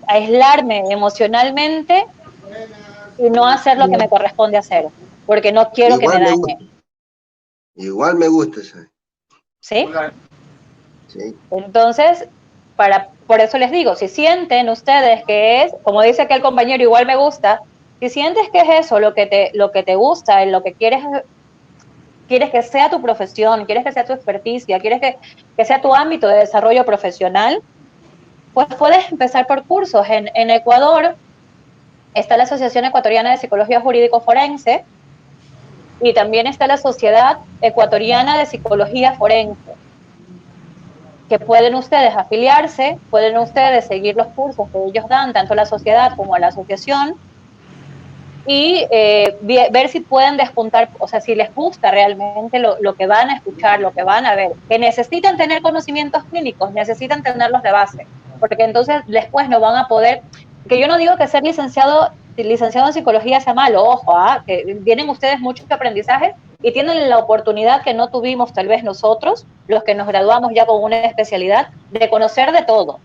Aislarme emocionalmente y no hacer lo que me corresponde hacer, porque no quiero que me dañe. Igual me gusta eso. ¿Sí? Sí. Entonces, por eso les digo, si sienten ustedes que es, como dice aquel compañero, igual me gusta, si sientes que es eso lo que te gusta, en lo que quieres que sea tu profesión, quieres que sea tu experticia, quieres que sea tu ámbito de desarrollo profesional, pues puedes empezar por cursos. En Ecuador está la Asociación Ecuatoriana de Psicología Jurídico Forense y también está la Sociedad Ecuatoriana de Psicología Forense, que pueden ustedes afiliarse, pueden ustedes seguir los cursos que ellos dan, tanto la sociedad como la asociación, y ver si pueden despuntar, o sea, si les gusta realmente lo que van a escuchar, lo que van a ver. Que necesitan tener conocimientos clínicos, necesitan tenerlos de base, porque entonces después no van a poder, que yo no digo que ser licenciado en psicología sea malo, ojo, que tienen ustedes muchos aprendizajes y tienen la oportunidad que no tuvimos tal vez nosotros, los que nos graduamos ya con una especialidad, de conocer de todo.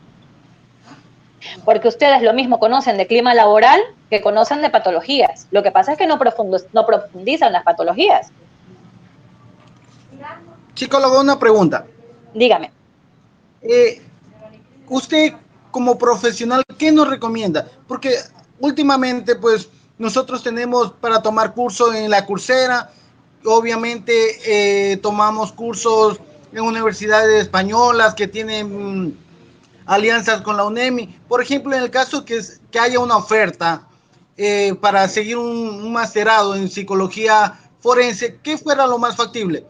Porque ustedes lo mismo conocen de clima laboral que conocen de patologías. Lo que pasa es que no profundizan las patologías. Psicólogo, una pregunta. Dígame. Usted, como profesional, ¿qué nos recomienda? Porque últimamente, pues, nosotros tenemos para tomar cursos en la Coursera, obviamente tomamos cursos en universidades españolas que tienen alianzas con la UNEMI. Por ejemplo, en el caso que haya una oferta para seguir un masterado en psicología forense, ¿qué fuera lo más factible?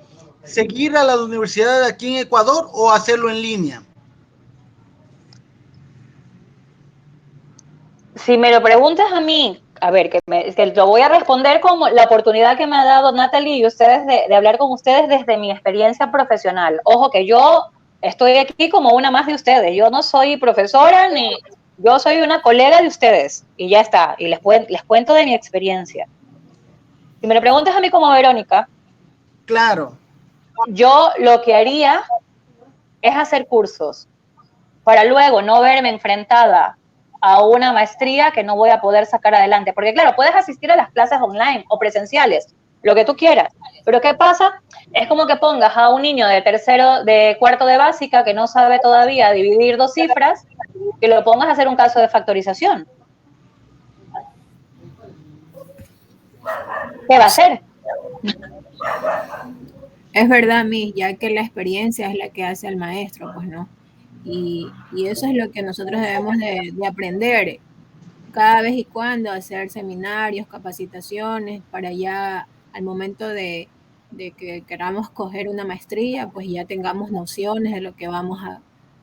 ¿Seguir a la universidad aquí en Ecuador o hacerlo en línea? Si me lo preguntas a mí, a ver, que lo voy a responder como la oportunidad que me ha dado Natalie y ustedes de hablar con ustedes desde mi experiencia profesional. Ojo que yo estoy aquí como una más de ustedes. Yo no soy profesora ni yo soy una colega de ustedes y ya está. Y les cuento de mi experiencia. Si me lo preguntas a mí como Verónica, claro, yo lo que haría es hacer cursos para luego no verme enfrentada a una maestría que no voy a poder sacar adelante. Porque claro, puedes asistir a las clases online o presenciales, lo que tú quieras. Pero ¿qué pasa? Es como que pongas a un niño de cuarto de básica que no sabe todavía dividir dos cifras, que lo pongas a hacer un caso de factorización. ¿Qué va a hacer? Es verdad, Miss, ya que la experiencia es la que hace al maestro, pues no. Y eso es lo que nosotros debemos de aprender cada vez y cuando, hacer seminarios, capacitaciones, para ya al momento de que queramos coger una maestría, pues ya tengamos nociones de lo que vamos a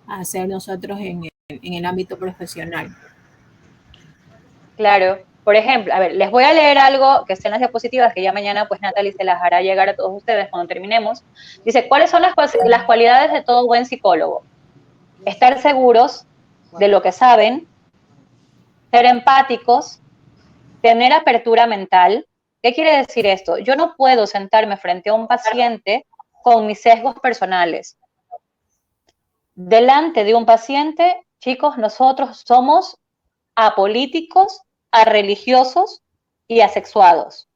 hacer nosotros en el ámbito profesional. Claro. Por ejemplo, a ver, les voy a leer algo que está en las diapositivas, que ya mañana pues Natalie se las hará llegar a todos ustedes cuando terminemos. Dice, ¿cuáles son las cualidades de todo buen psicólogo? Estar seguros de lo que saben, ser empáticos, tener apertura mental. ¿Qué quiere decir esto? Yo no puedo sentarme frente a un paciente con mis sesgos personales. Delante de un paciente, chicos, nosotros somos apolíticos, areligiosos y asexuados.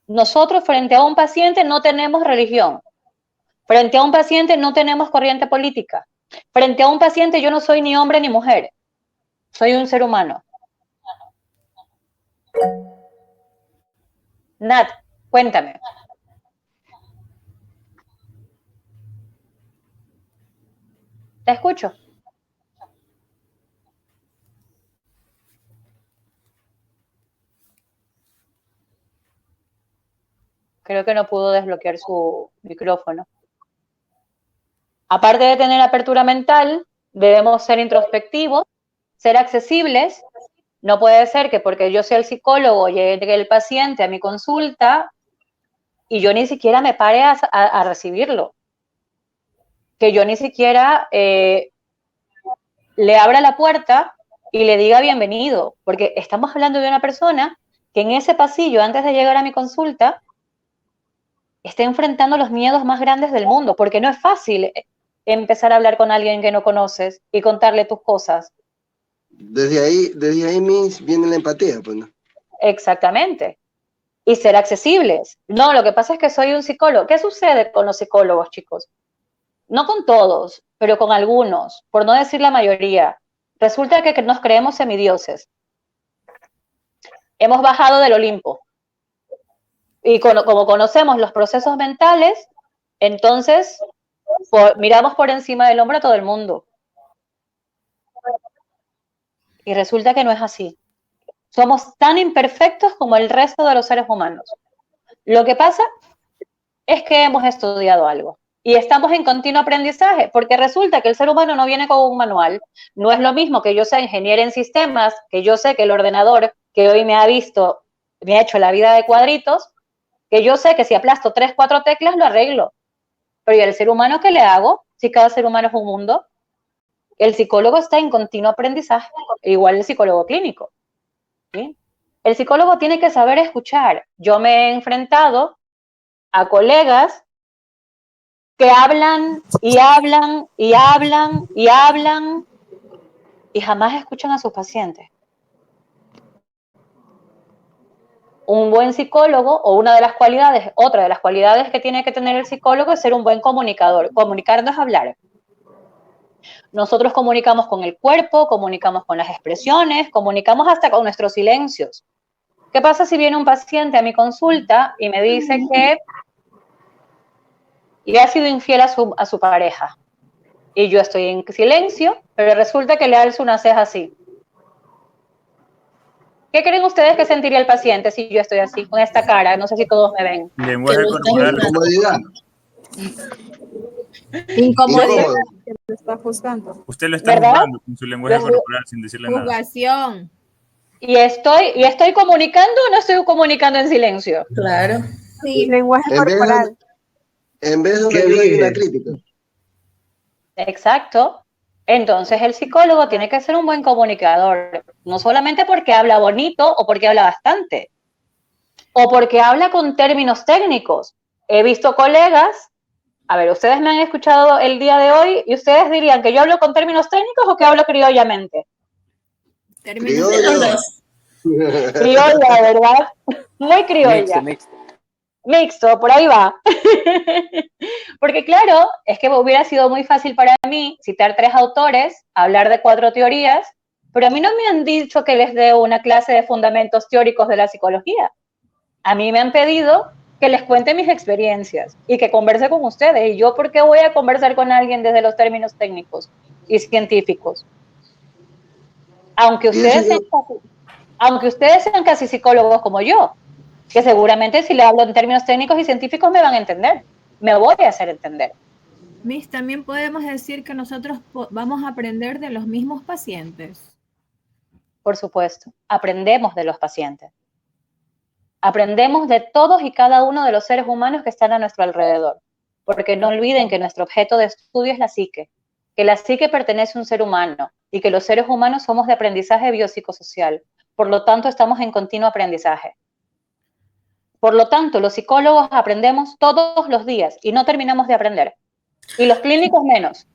Nosotros frente a un paciente no tenemos religión. Frente a un paciente no tenemos corriente política. Frente a un paciente yo no soy ni hombre ni mujer. Soy un ser humano. Nat, cuéntame. Te escucho. Creo que no pudo desbloquear su micrófono. Aparte de tener apertura mental, debemos ser introspectivos, ser accesibles. No puede ser que porque yo sea el psicólogo llegue el paciente a mi consulta y yo ni siquiera me pare a recibirlo. Que yo ni siquiera le abra la puerta y le diga bienvenido, porque estamos hablando de una persona que en ese pasillo, antes de llegar a mi consulta, está enfrentando los miedos más grandes del mundo, porque no es fácil empezar a hablar con alguien que no conoces y contarle tus cosas. Desde ahí viene la empatía, pues, ¿no? Exactamente. Y ser accesibles. No, lo que pasa es que soy un psicólogo. ¿Qué sucede con los psicólogos, chicos? No con todos, pero con algunos, por no decir la mayoría. Resulta que nos creemos semidioses. Hemos bajado del Olimpo. Y como conocemos los procesos mentales, entonces miramos por encima del hombro a todo el mundo. Y resulta que no es así. Somos tan imperfectos como el resto de los seres humanos. Lo que pasa es que hemos estudiado algo y estamos en continuo aprendizaje, porque resulta que el ser humano no viene con un manual. No es lo mismo que yo sea ingeniera en sistemas, que yo sé que el ordenador que hoy me ha hecho la vida de cuadritos, que yo sé que si aplasto 3, 4 teclas lo arreglo. Pero ¿y el ser humano qué le hago? Si cada ser humano es un mundo. El psicólogo está en continuo aprendizaje, igual el psicólogo clínico. ¿Sí? El psicólogo tiene que saber escuchar. Yo me he enfrentado a colegas que hablan y hablan y hablan y hablan y jamás escuchan a sus pacientes. Un buen psicólogo, o otra de las cualidades que tiene que tener el psicólogo es ser un buen comunicador. Comunicar no es hablar. Nosotros comunicamos con el cuerpo, comunicamos con las expresiones, comunicamos hasta con nuestros silencios. ¿Qué pasa si viene un paciente a mi consulta y me dice que le ha sido infiel a su pareja? Y yo estoy en silencio, pero resulta que le alzo una ceja así. ¿Qué creen ustedes que sentiría el paciente si yo estoy así, con esta cara? No sé si todos me ven. Lenguaje corporal. Incomodidad. Incomodidad. Lo está juzgando. Usted lo está juzgando con su lenguaje corporal sin decirle nada. Juzgación. ¿Y estoy comunicando o no estoy comunicando en silencio? Claro. Sí, lenguaje corporal. En vez de una crítica. Exacto. Entonces el psicólogo tiene que ser un buen comunicador, no solamente porque habla bonito o porque habla bastante, o porque habla con términos técnicos. He visto colegas, a ver, ustedes me han escuchado el día de hoy y ustedes dirían que yo hablo con términos técnicos o que hablo criollamente. Términos criolla, ¿verdad? Muy criolla. Mixto, por ahí va. Porque claro, es que hubiera sido muy fácil para mí citar 3 autores, hablar de 4 teorías, pero a mí no me han dicho que les dé una clase de fundamentos teóricos de la psicología. A mí me han pedido que les cuente mis experiencias y que converse con ustedes. ¿Y yo por qué voy a conversar con alguien desde los términos técnicos y científicos? Aunque ustedes sean casi psicólogos como yo, que seguramente si le hablo en términos técnicos y científicos me van a entender, me voy a hacer entender. Miss, también podemos decir que nosotros vamos a aprender de los mismos pacientes. Por supuesto, aprendemos de los pacientes. Aprendemos de todos y cada uno de los seres humanos que están a nuestro alrededor, porque no olviden que nuestro objeto de estudio es la psique, que la psique pertenece a un ser humano, y que los seres humanos somos de aprendizaje biopsicosocial. Por lo tanto, estamos en continuo aprendizaje. Por lo tanto, los psicólogos aprendemos todos los días y no terminamos de aprender. Y los clínicos menos.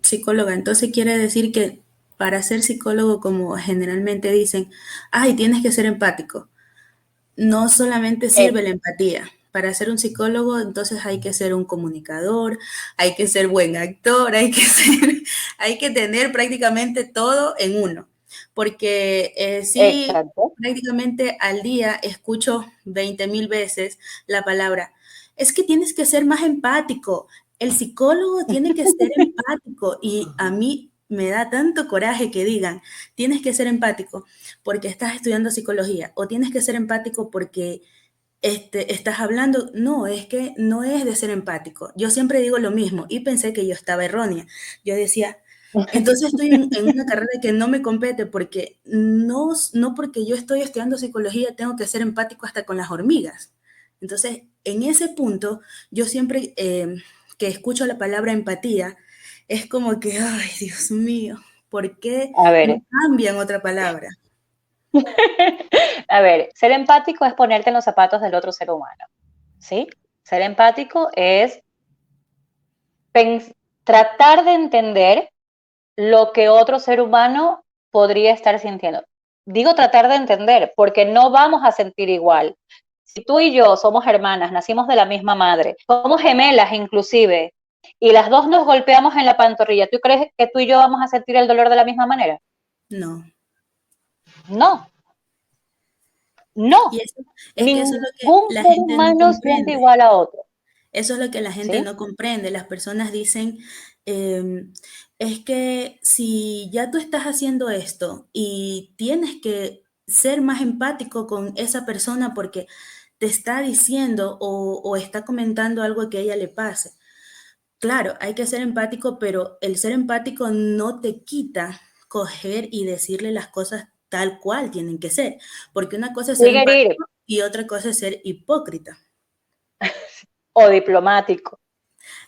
Psicóloga, entonces quiere decir que para ser psicólogo, como generalmente dicen, ay, tienes que ser empático. No solamente sirve la empatía. Para ser un psicólogo, entonces hay que ser un comunicador, hay que ser buen actor, hay que tener prácticamente todo en uno. Porque sí, prácticamente al día escucho 20,000 veces la palabra, es que tienes que ser más empático, el psicólogo tiene que ser empático, y a mí me da tanto coraje que digan, tienes que ser empático porque estás estudiando psicología, o tienes que ser empático porque estás hablando. No, es que no es de ser empático. Yo siempre digo lo mismo y pensé que yo estaba errónea. Yo decía, entonces estoy en una carrera que no me compete, porque no porque yo estoy estudiando psicología tengo que ser empático hasta con las hormigas. Entonces, en ese punto, yo siempre que escucho la palabra empatía, es como que, ay, Dios mío, ¿por qué no cambian otra palabra? A ver, ser empático es ponerte en los zapatos del otro ser humano, ¿sí? Ser empático es tratar de entender lo que otro ser humano podría estar sintiendo. Digo tratar de entender, porque no vamos a sentir igual. Si tú y yo somos hermanas, nacimos de la misma madre, somos gemelas inclusive, y las dos nos golpeamos en la pantorrilla, ¿tú crees que tú y yo vamos a sentir el dolor de la misma manera? No. No. No. Y eso, es que eso es lo que la ser gente humano no comprende. siente igual a otro. Eso es lo que la gente ¿Sí? no comprende. Las personas dicen, es que si ya tú estás haciendo esto y tienes que ser más empático con esa persona porque te está diciendo o está comentando algo que a ella le pase. Claro, hay que ser empático, pero el ser empático no te quita coger y decirle las cosas tal cual tienen que ser, porque una cosa es ser empático y otra cosa es ser hipócrita. O diplomático.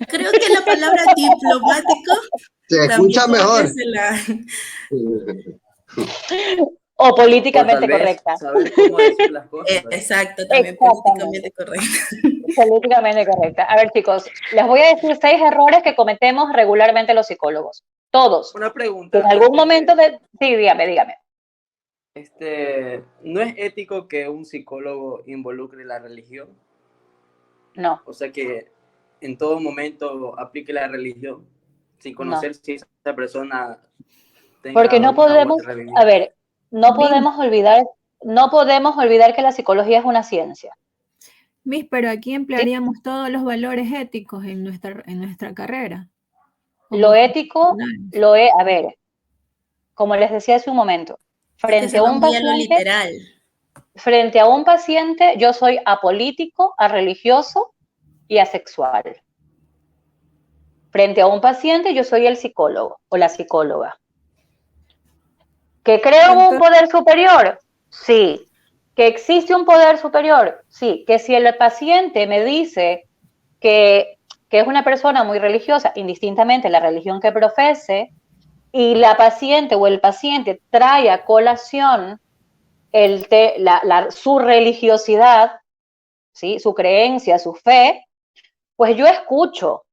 Creo que la palabra diplomático se escucha mejor. O políticamente correcta. Saber cómo decir las cosas. Exacto, también políticamente correcta. Políticamente correcta. A ver, chicos, les voy a decir 6 errores que cometemos regularmente los psicólogos. Todos. Una pregunta. En algún momento de... Sí, dígame. ¿No es ético que un psicólogo involucre la religión? No. O sea, que en todo momento aplique la religión sin conocer si esa persona tenga. Porque no podemos, a ver, no podemos olvidar que la psicología es una ciencia. Miss, pero aquí emplearíamos todos los valores éticos en nuestra carrera. Lo ético, a ver, como les decía hace un momento, frente a un paciente, yo soy apolítico, areligioso y asexual. Frente a un paciente, yo soy el psicólogo o la psicóloga. ¿Que creo en un poder superior? Sí. ¿Que existe un poder superior? Sí. Que si el paciente me dice que es una persona muy religiosa, indistintamente la religión que profese, y la paciente o el paciente trae a colación su religiosidad, ¿sí? Su creencia, su fe, pues yo escucho,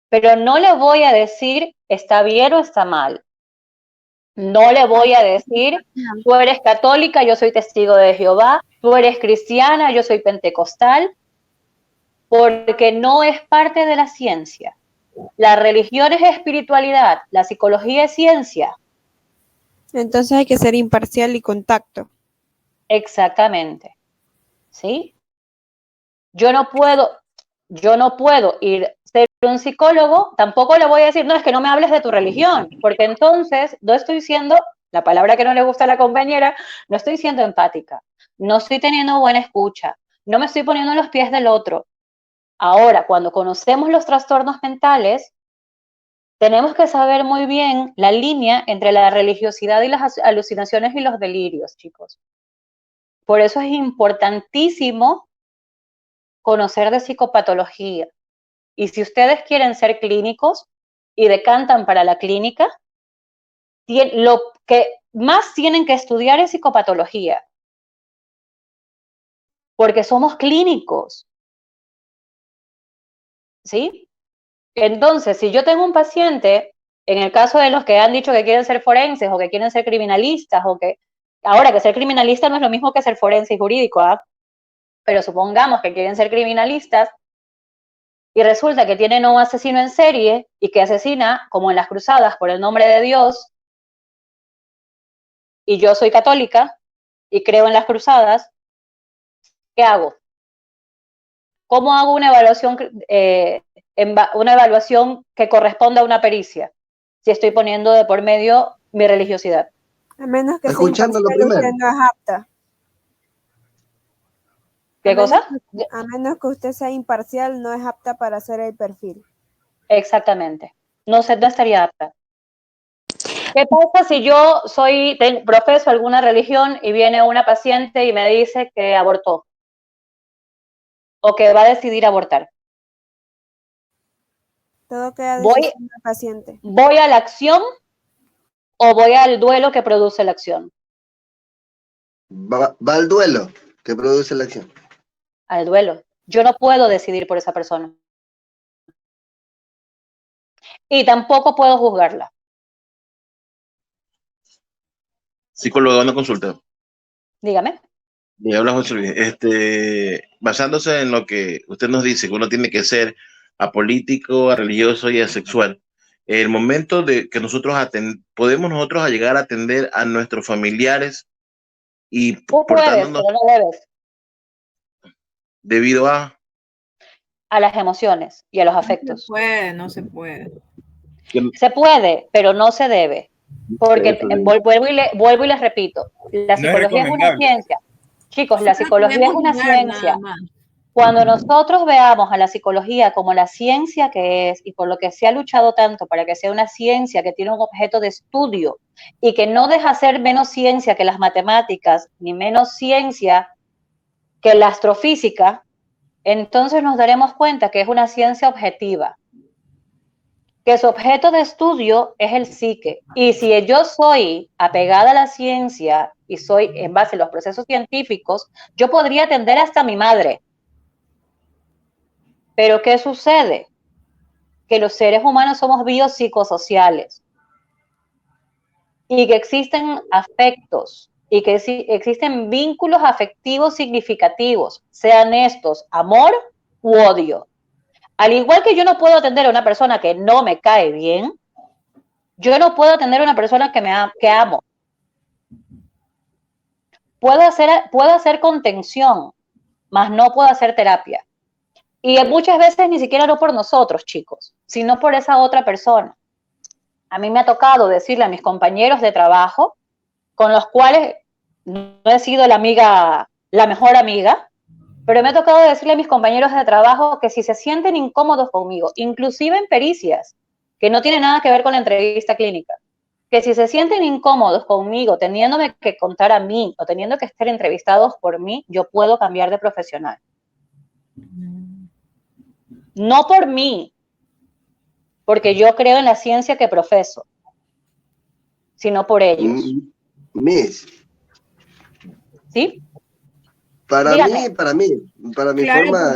pero no le voy a decir está bien o está mal. No le voy a decir, tú eres católica, yo soy testigo de Jehová, tú eres cristiana, yo soy pentecostal, porque no es parte de la ciencia. La religión es espiritualidad, la psicología es ciencia. Entonces hay que ser imparcial y con tacto. Exactamente. ¿Sí? Yo no puedo ser un psicólogo, tampoco le voy a decir, no, es que no me hables de tu religión, porque entonces no estoy siendo, la palabra que no le gusta a la compañera, no estoy siendo empática, no estoy teniendo buena escucha, no me estoy poniendo en los pies del otro. Ahora, cuando conocemos los trastornos mentales, tenemos que saber muy bien la línea entre la religiosidad y las alucinaciones y los delirios, chicos. Por eso es importantísimo conocer de psicopatología. Y si ustedes quieren ser clínicos y decantan para la clínica, lo que más tienen que estudiar es psicopatología, porque somos clínicos, ¿sí? Entonces, si yo tengo un paciente, en el caso de los que han dicho que quieren ser forenses o que quieren ser criminalistas, o que ahora que ser criminalista no es lo mismo que ser forense y jurídico, ¿ah? Pero supongamos que quieren ser criminalistas y resulta que tienen un asesino en serie y que asesina, como en las cruzadas, por el nombre de Dios, y yo soy católica y creo en las cruzadas, ¿qué hago? ¿Cómo hago una evaluación que corresponda a una pericia si estoy poniendo de por medio mi religiosidad? A menos que Escuchándolo sea imparcial, primero. usted no es apta. ¿Qué cosa? A menos que usted sea imparcial, no es apta para hacer el perfil. Exactamente. No estaría apta. ¿Qué pasa si yo profeso alguna religión y viene una paciente y me dice que abortó? O que va a decidir abortar. Todo queda decisión del paciente. ¿Voy a la acción o voy al duelo que produce la acción? Va al duelo que produce la acción. Al duelo. Yo no puedo decidir por esa persona. Y tampoco puedo juzgarla. Psicóloga, una consulta. Dígame. Le habla José Luis. Basándose en lo que usted nos dice, que uno tiene que ser apolítico, religioso y asexual, el momento de que podemos nosotros llegar a atender a nuestros familiares y Tú puedes, pero no debes. Debido a las emociones y a los afectos. No se puede. Se puede, pero no se debe. Porque vuelvo y les repito, la psicología es una ciencia. Chicos, la psicología es una ciencia. Cuando nosotros veamos a la psicología como la ciencia que es y por lo que se ha luchado tanto para que sea una ciencia que tiene un objeto de estudio y que no deja ser menos ciencia que las matemáticas ni menos ciencia que la astrofísica, entonces nos daremos cuenta que es una ciencia objetiva, que su objeto de estudio es el psique. Y si yo soy apegada a la ciencia y soy en base a los procesos científicos, yo podría atender hasta a mi madre. Pero ¿qué sucede? Que los seres humanos somos biopsicosociales y que existen afectos y que existen vínculos afectivos significativos, sean estos amor u odio. Al igual que yo no puedo atender a una persona que no me cae bien, yo no puedo atender a una persona que amo. Puedo hacer contención, mas no puedo hacer terapia. Y muchas veces ni siquiera no por nosotros, chicos, sino por esa otra persona. A mí me ha tocado decirle a mis compañeros de trabajo, con los cuales no he sido la mejor amiga, pero me ha tocado decirle a mis compañeros de trabajo que si se sienten incómodos conmigo, inclusive en pericias, que no tiene nada que ver con la entrevista clínica, que si se sienten incómodos conmigo, teniéndome que contar a mí o teniendo que estar entrevistados por mí, yo puedo cambiar de profesional. No por mí, porque yo creo en la ciencia que profeso, sino por ellos. Miss. ¿Sí? Para Dígame. mi Claro, forma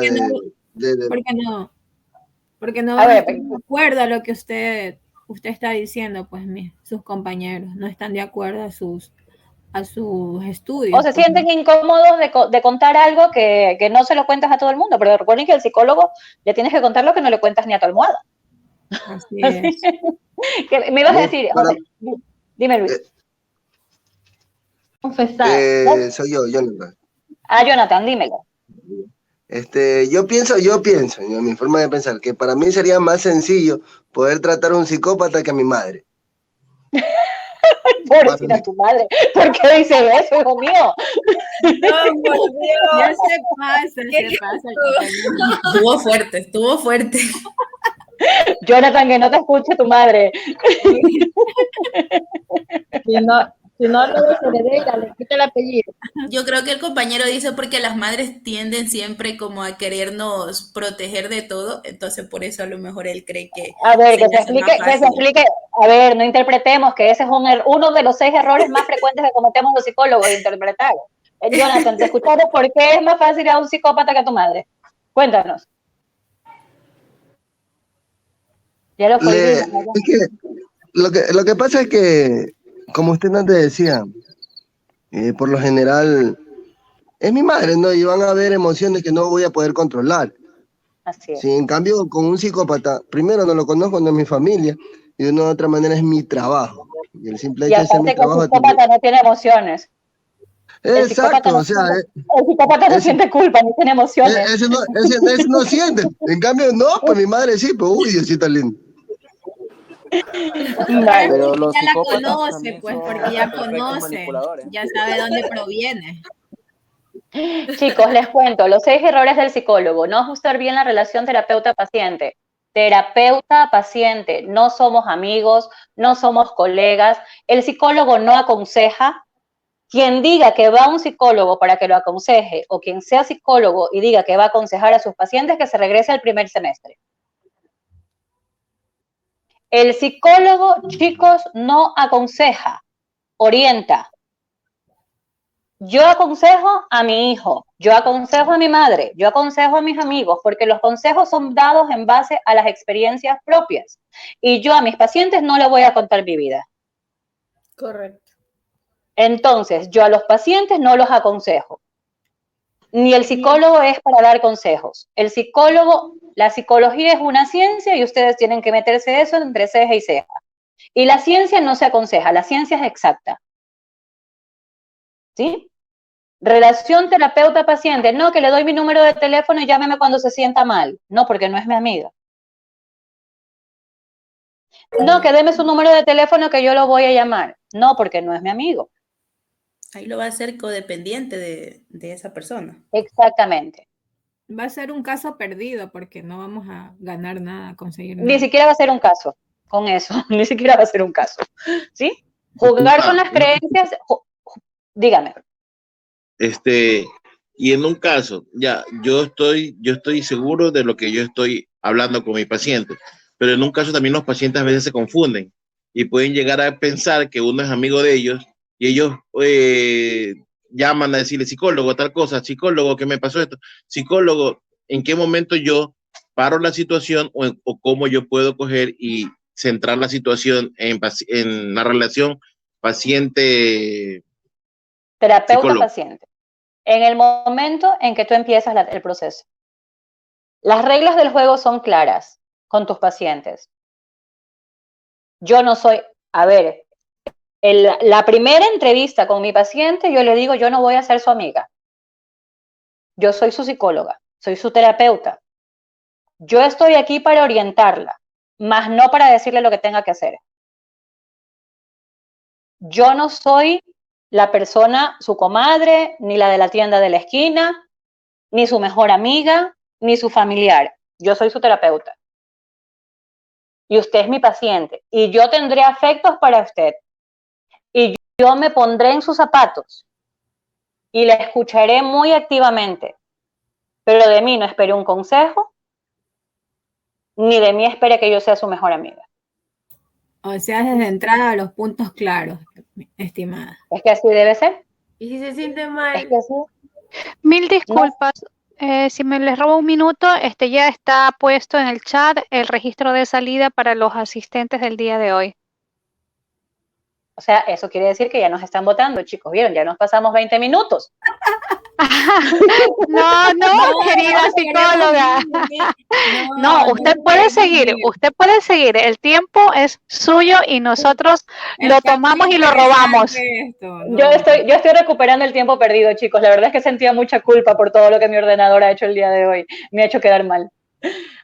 porque no van a estar de acuerdo a lo que usted está diciendo, pues sus compañeros no están de acuerdo a sus estudios. O se sienten incómodos de contar algo que no se lo cuentas a todo el mundo, pero recuerden que al psicólogo le tienes que contar lo que no le cuentas ni a tu almohada. Así es. Me ibas a decir, dime Luis. Confesar. Soy yo, Jonathan. Jonathan, dímelo. Yo pienso, en mi forma de pensar, que para mí sería más sencillo poder tratar a un psicópata que a mi madre. Pobrecita a tu madre. ¿Por qué dice eso, hijo mío? No, por Dios. Ya se pasa. Estuvo fuerte. Jonathan, que no te escuche tu madre. Si no, luego se hereda, le quita el apellido. Yo creo que el compañero dice porque las madres tienden siempre como a querernos proteger de todo, entonces por eso a lo mejor él cree que A ver, se le hace más que se fácil. explique. A ver, no interpretemos que ese es uno de los 6 errores más frecuentes que cometemos los psicólogos, interpretar. Jonathan, te escuchamos, ¿por qué es más fácil a un psicópata que a tu madre? Cuéntanos. Ya lo Es que lo que pasa es que, como usted antes decía, por lo general es mi madre, ¿no? Y van a haber emociones que no voy a poder controlar. Así es. Si en cambio con un psicópata, primero no lo conozco, no es mi familia, y de una u otra manera es mi trabajo. Y el simple Y hecho de ser mi aparte que el trabajo... psicópata no tiene emociones. Exacto, o sea... El psicópata no siente culpa, ni tiene emociones. Ese no siente. En cambio, no, pues mi madre sí, pues uy, Diosito lindo. Vale. Pero los Ya la psicópatas conoce, también pues, son porque ya perfectos conoce, manipuladores. ya sabe dónde proviene. Chicos, les cuento, los 6 errores del psicólogo. No ajustar bien la relación terapeuta-paciente. Terapeuta-paciente, no somos amigos, no somos colegas. El psicólogo no aconseja. Quien diga que va a un psicólogo para que lo aconseje, o quien sea psicólogo y diga que va a aconsejar a sus pacientes, que se regrese al primer semestre. El psicólogo, chicos, no aconseja, orienta. Yo aconsejo a mi hijo, yo aconsejo a mi madre, yo aconsejo a mis amigos, porque los consejos son dados en base a las experiencias propias. Y yo a mis pacientes no les voy a contar mi vida. Correcto. Entonces, yo a los pacientes no los aconsejo. Ni el psicólogo es para dar consejos. El psicólogo, la psicología es una ciencia y ustedes tienen que meterse eso entre ceja y ceja. Y la ciencia no se aconseja, la ciencia es exacta. ¿Sí? Relación terapeuta-paciente, no, que le doy mi número de teléfono y llámeme cuando se sienta mal. No, porque no es mi amiga. No, que deme su número de teléfono que yo lo voy a llamar. No, porque no es mi amigo. Ahí lo va a hacer codependiente de esa persona. Exactamente. Va a ser un caso perdido porque no vamos a ganar nada, conseguir nada. Ni siquiera va a ser un caso con eso, ni siquiera va a ser un caso. ¿Sí? Jugar con las creencias, dígame. Y en un caso, ya, yo estoy seguro de lo que yo estoy hablando con mi paciente, pero en un caso también los pacientes a veces se confunden y pueden llegar a pensar que uno es amigo de ellos y ellos llaman a decirle, psicólogo, tal cosa, psicólogo, ¿qué me pasó esto? Psicólogo, ¿en qué momento yo paro la situación o cómo yo puedo coger y centrar la situación en la relación paciente terapeuta-paciente? En el momento en que tú empiezas el proceso. Las reglas del juego son claras con tus pacientes. Yo no soy, a ver, la primera entrevista con mi paciente, yo le digo, yo no voy a ser su amiga. Yo soy su psicóloga, soy su terapeuta. Yo estoy aquí para orientarla, más no para decirle lo que tenga que hacer. Yo no soy la persona, su comadre, ni la de la tienda de la esquina, ni su mejor amiga, ni su familiar. Yo soy su terapeuta. Y usted es mi paciente. Y yo tendré afectos para usted. Y yo me pondré en sus zapatos. Y le escucharé muy activamente. Pero de mí no espere un consejo, ni de mí espere que yo sea su mejor amiga. O sea, desde entrada los puntos claros, estimada. Es que así debe ser. ¿Y si se siente mal? Es que así. Mil disculpas. Si me les robo un minuto, ya está puesto en el chat el registro de salida para los asistentes del día de hoy. O sea, eso quiere decir que ya nos están votando, chicos. ¿Vieron? Ya nos pasamos 20 minutos. No, querida psicóloga. No, usted puede seguir. El tiempo es suyo y nosotros lo tomamos y lo robamos. Yo estoy recuperando el tiempo perdido, chicos. La verdad es que sentía mucha culpa por todo lo que mi ordenador ha hecho el día de hoy. Me ha hecho quedar mal.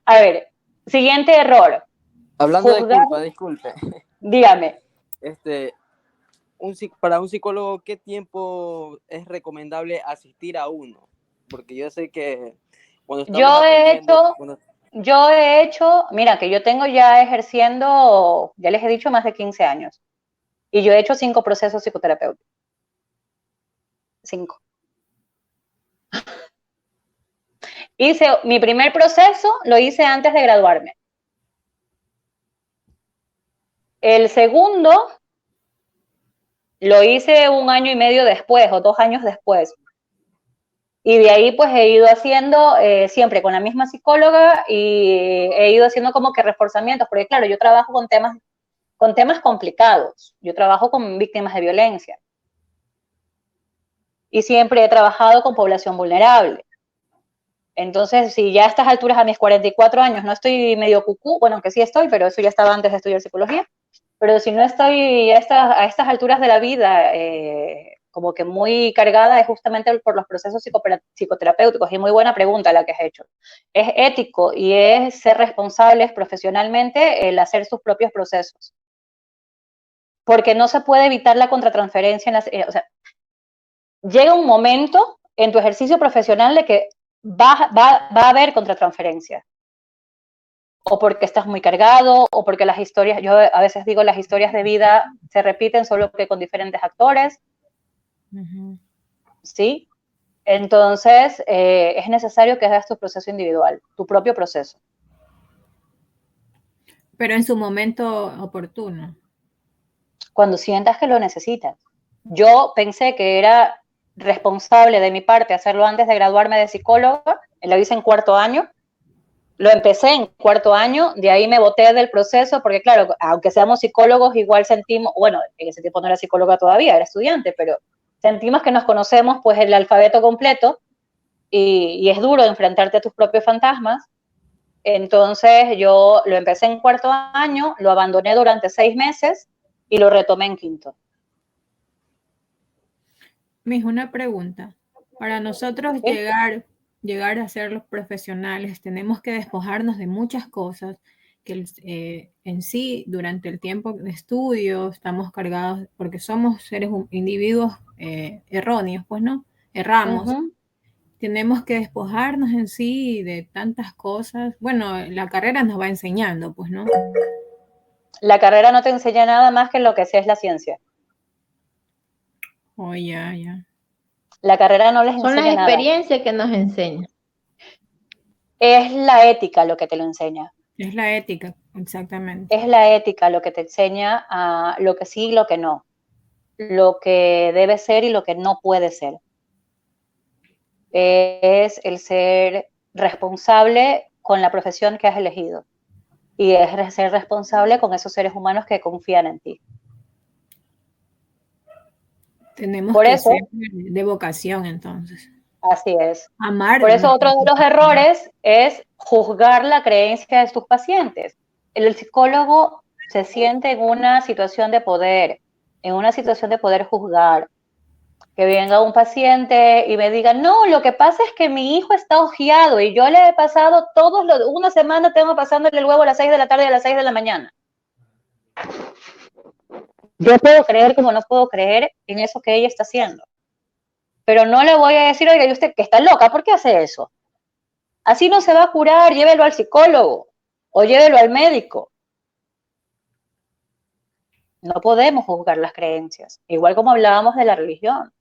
A ver, siguiente error. Hablando de culpa, disculpe. Dígame. Para un psicólogo, ¿qué tiempo es recomendable asistir a uno? Porque yo sé que cuando yo he hecho, mira, que yo tengo ya ejerciendo, ya les he dicho, más de 15 años. Y yo he hecho 5 procesos psicoterapéuticos. 5. Mi primer proceso lo hice antes de graduarme. El segundo lo hice 1 año y medio después o 2 años después. Y de ahí pues he ido haciendo siempre con la misma psicóloga y he ido haciendo como que reforzamientos, porque claro, yo trabajo con temas complicados. Yo trabajo con víctimas de violencia. Y siempre he trabajado con población vulnerable. Entonces, si ya a estas alturas, a mis 44 años, no estoy medio cucú, bueno, aunque sí estoy, pero eso ya estaba antes de estudiar psicología, pero si no estoy a estas alturas de la vida como que muy cargada, es justamente por los procesos psicoterapéuticos. Y muy buena pregunta la que has hecho. Es ético y es ser responsables profesionalmente el hacer sus propios procesos. Porque no se puede evitar la contratransferencia. O sea, llega un momento en tu ejercicio profesional de que va a haber contratransferencia. O porque estás muy cargado, o porque las historias, yo a veces digo, las historias de vida se repiten solo que con diferentes actores. ¿Sí? Entonces, es necesario que hagas tu proceso individual, tu propio proceso. Pero en su momento oportuno. Cuando sientas que lo necesitas. Yo pensé que era responsable de mi parte hacerlo antes de graduarme de psicóloga, lo hice en 4º año, lo empecé en 4º año, de ahí me boté del proceso, porque claro, aunque seamos psicólogos, igual sentimos, bueno, en ese tiempo no era psicóloga todavía, era estudiante, pero sentimos que nos conocemos pues el alfabeto completo, y es duro enfrentarte a tus propios fantasmas. Entonces yo lo empecé en 4º año, lo abandoné durante 6 meses, y lo retomé en 5º. Mijo, una pregunta. Para nosotros llegar a ser los profesionales, tenemos que despojarnos de muchas cosas que en sí, durante el tiempo de estudio, estamos cargados, porque somos individuos erróneos, pues, ¿no? Erramos. Tenemos que despojarnos en sí de tantas cosas. Bueno, la carrera nos va enseñando, pues, ¿no? La carrera no te enseña nada más que lo que sea es la ciencia. Oh, ya. La carrera no les enseña nada. Son las experiencias que nos enseñan. Es la ética lo que te lo enseña. Es la ética, exactamente. Es la ética lo que te enseña a lo que sí y lo que no. Lo que debe ser y lo que no puede ser. Es el ser responsable con la profesión que has elegido. Y es ser responsable con esos seres humanos que confían en ti. Tenemos Por que eso, ser de vocación, entonces. Así es. Amar. Por eso otro de los errores es juzgar la creencia de tus pacientes. El psicólogo se siente en una situación de poder juzgar. Que venga un paciente y me diga, no, lo que pasa es que mi hijo está ojeado y yo le he pasado una semana tengo pasándole el huevo a las 6 de la tarde y a las 6 de la mañana. Yo puedo creer como no puedo creer en eso que ella está haciendo. Pero no le voy a decir, oiga, ¿y usted que está loca? ¿Por qué hace eso? Así no se va a curar, llévelo al psicólogo o llévelo al médico. No podemos juzgar las creencias, igual como hablábamos de la religión.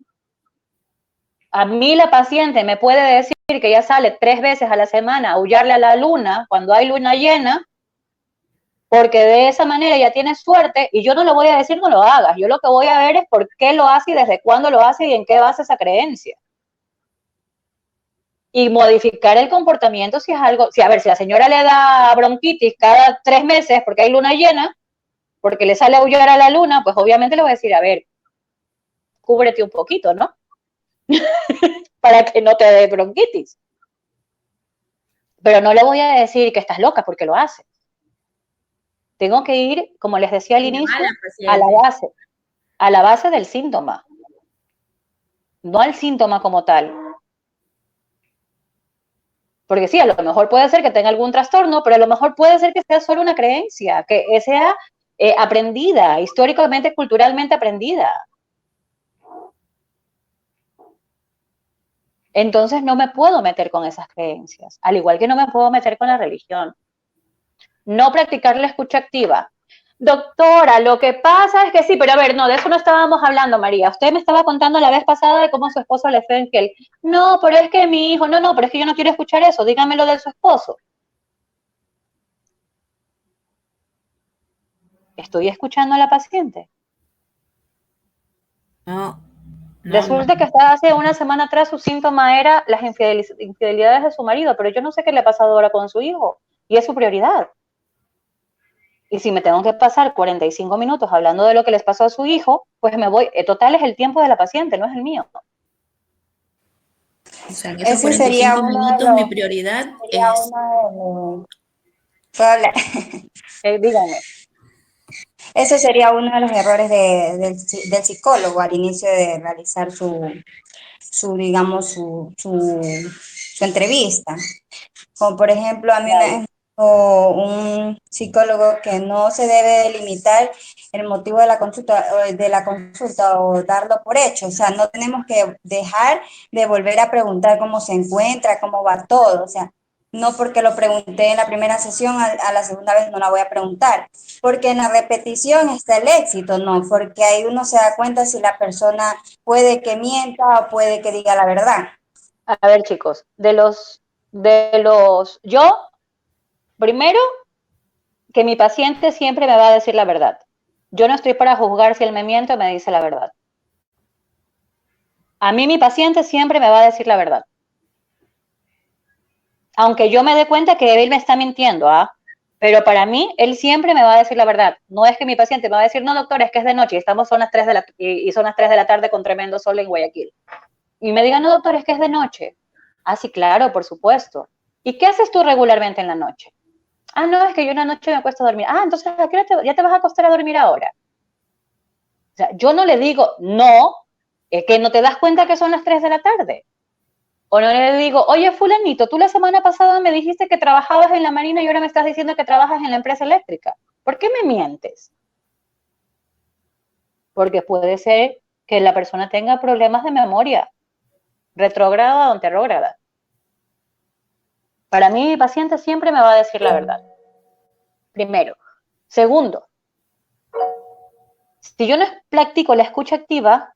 A mí la paciente me puede decir que ella sale 3 veces a la semana a aullarle a la luna cuando hay luna llena, porque de esa manera ella tiene suerte, y yo no le voy a decir no lo hagas. Yo lo que voy a ver es por qué lo hace y desde cuándo lo hace y en qué basa esa creencia. Y modificar el comportamiento si es algo, si la señora le da bronquitis cada 3 meses porque hay luna llena, porque le sale a aullar a la luna, pues obviamente le voy a decir, a ver, cúbrete un poquito, ¿no? Para que no te dé bronquitis. Pero no le voy a decir que estás loca porque lo hace. Tengo que ir, como les decía al inicio, a la base del síntoma, no al síntoma como tal. Porque sí, a lo mejor puede ser que tenga algún trastorno, pero a lo mejor puede ser que sea solo una creencia, que sea aprendida, históricamente, culturalmente aprendida. Entonces no me puedo meter con esas creencias, al igual que no me puedo meter con la religión. No practicar la escucha activa. Doctora, lo que pasa es que sí, pero a ver, no, de eso no estábamos hablando, María. Usted me estaba contando la vez pasada de cómo su esposo le fue infiel. No, pero es que mi hijo, no, pero es que yo no quiero escuchar eso, dígamelo de su esposo. ¿Estoy escuchando a la paciente? No. Resulta que hasta hace una semana atrás su síntoma era las infidelidades de su marido, pero yo no sé qué le ha pasado ahora con su hijo, y es su prioridad. Y si me tengo que pasar 45 minutos hablando de lo que les pasó a su hijo, pues me voy. Total es el tiempo de la paciente, no es el mío. O sea, en esos 45 minutos mi prioridad es... ¿Puedo hablar? Dígame. Ese sería uno de los errores del psicólogo al inicio de realizar digamos, su entrevista. Como por ejemplo, a mí me dijo un psicólogo que no se debe delimitar el motivo de la consulta o darlo por hecho. O sea, no tenemos que dejar de volver a preguntar cómo se encuentra, cómo va todo. O sea, no porque lo pregunté en la primera sesión, a la segunda vez no la voy a preguntar. Porque en la repetición está el éxito, ¿no? Porque ahí uno se da cuenta si la persona puede que mienta o puede que diga la verdad. A ver, chicos, yo, primero, que mi paciente siempre me va a decir la verdad. Yo no estoy para juzgar si él me miente o me dice la verdad. A mí mi paciente siempre me va a decir la verdad. Aunque yo me dé cuenta que él me está mintiendo, ¿ah? Pero para mí, él siempre me va a decir la verdad. No es que mi paciente me va a decir, no, doctor, es que es de noche y son las 3 de la tarde con tremendo sol en Guayaquil. Y me diga, no, doctor, es que es de noche. Ah, sí, claro, por supuesto. ¿Y qué haces tú regularmente en la noche? Ah, no, es que yo en la noche me acuesto a dormir. Ah, entonces, ¿a qué hora ya te vas a acostar a dormir ahora? O sea, yo no le digo, no, es que no te das cuenta que son las 3 de la tarde. O no le digo, oye, fulanito, tú la semana pasada me dijiste que trabajabas en la Marina y ahora me estás diciendo que trabajas en la empresa eléctrica. ¿Por qué me mientes? Porque puede ser que la persona tenga problemas de memoria, retrógrada o anterrógrada. Para mí, mi paciente siempre me va a decir la verdad. Primero. Segundo, si yo no practico la escucha activa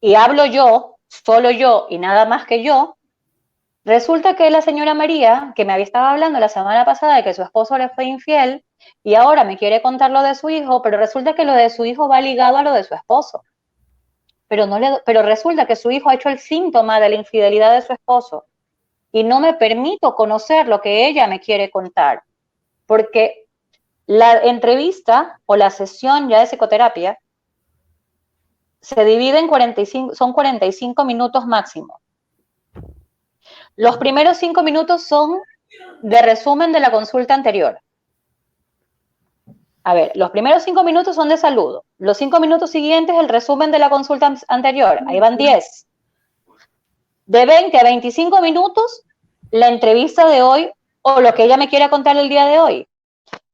y hablo yo, solo yo y nada más que yo, resulta que la señora María, que me había estado hablando la semana pasada de que su esposo le fue infiel y ahora me quiere contar lo de su hijo, pero resulta que lo de su hijo va ligado a lo de su esposo. Pero resulta que su hijo ha hecho el síntoma de la infidelidad de su esposo y no me permito conocer lo que ella me quiere contar, porque la entrevista o la sesión ya de psicoterapia se divide en son 45 minutos máximo. Los primeros 5 minutos son de resumen de la consulta anterior. A ver, los primeros 5 minutos son de saludo. Los 5 minutos siguientes, el resumen de la consulta anterior. Ahí van 10. De 20 a 25 minutos, la entrevista de hoy o lo que ella me quiera contar el día de hoy.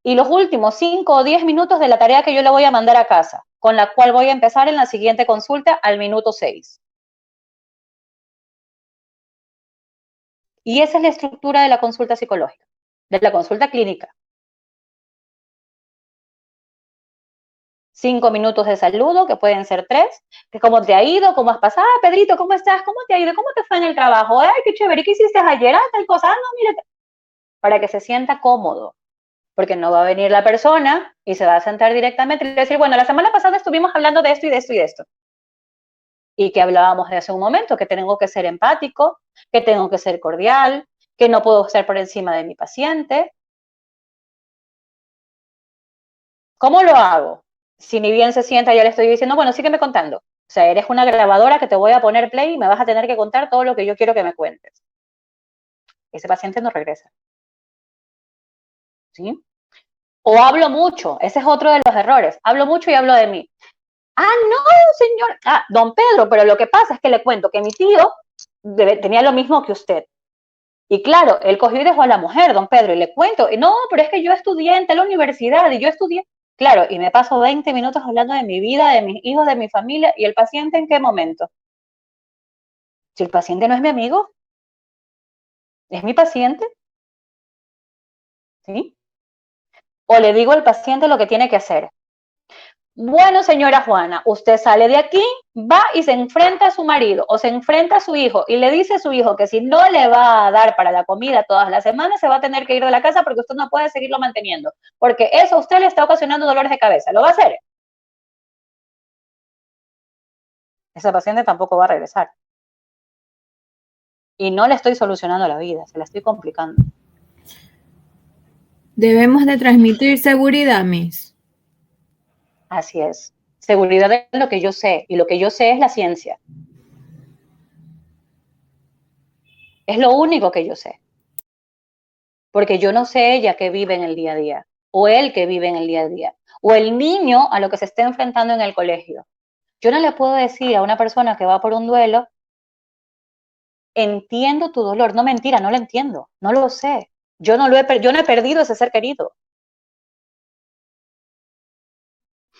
Y los últimos 5 o 10 minutos de la tarea que yo le voy a mandar a casa, con la cual voy a empezar en la siguiente consulta al minuto 6. Y esa es la estructura de la consulta psicológica, de la consulta clínica. 5 minutos de saludo, que pueden ser 3, que cómo te ha ido, cómo has pasado, Pedrito, ¿cómo estás? ¿Cómo te ha ido? ¿Cómo te fue en el trabajo? Ay, qué chévere, ¿qué hiciste ayer? Ah, tal cosa, no, mira, para que se sienta cómodo, porque no va a venir la persona y se va a sentar directamente y decir, bueno, la semana pasada estuvimos hablando de esto y de esto y de esto. Y que hablábamos de hace un momento, que tengo que ser empático, que tengo que ser cordial, que no puedo estar por encima de mi paciente. ¿Cómo lo hago? Si ni bien se sienta, ya le estoy diciendo, bueno, sígueme contando. O sea, eres una grabadora que te voy a poner play y me vas a tener que contar todo lo que yo quiero que me cuentes. Ese paciente no regresa. ¿Sí? O hablo mucho. Ese es otro de los errores. Hablo mucho y hablo de mí. Ah, no, señor. Ah, don Pedro, pero lo que pasa es que le cuento que mi tío tenía lo mismo que usted. Y claro, él cogió y dejó a la mujer, don Pedro, y le cuento, no, pero es que yo estudié en la universidad y yo estudié. Claro, y me paso 20 minutos hablando de mi vida, de mis hijos, de mi familia, ¿y el paciente en qué momento? Si el paciente no es mi amigo, ¿es mi paciente? ¿Sí? o le digo al paciente lo que tiene que hacer. Bueno, señora Juana, usted sale de aquí, va y se enfrenta a su marido o se enfrenta a su hijo y le dice a su hijo que si no le va a dar para la comida todas las semanas, se va a tener que ir de la casa porque usted no puede seguirlo manteniendo, porque eso a usted le está ocasionando dolores de cabeza. ¿Lo va a hacer? Ese paciente tampoco va a regresar. Y no le estoy solucionando la vida, se la estoy complicando. Debemos de transmitir seguridad, Miss. Así es. Seguridad es lo que yo sé, y lo que yo sé es la ciencia. Es lo único que yo sé. Porque yo no sé ella que vive en el día a día, o él que vive en el día a día, o el niño a lo que se está enfrentando en el colegio. Yo no le puedo decir a una persona que va por un duelo, entiendo tu dolor. No, mentira, no lo entiendo, no lo sé. Yo no he perdido ese ser querido.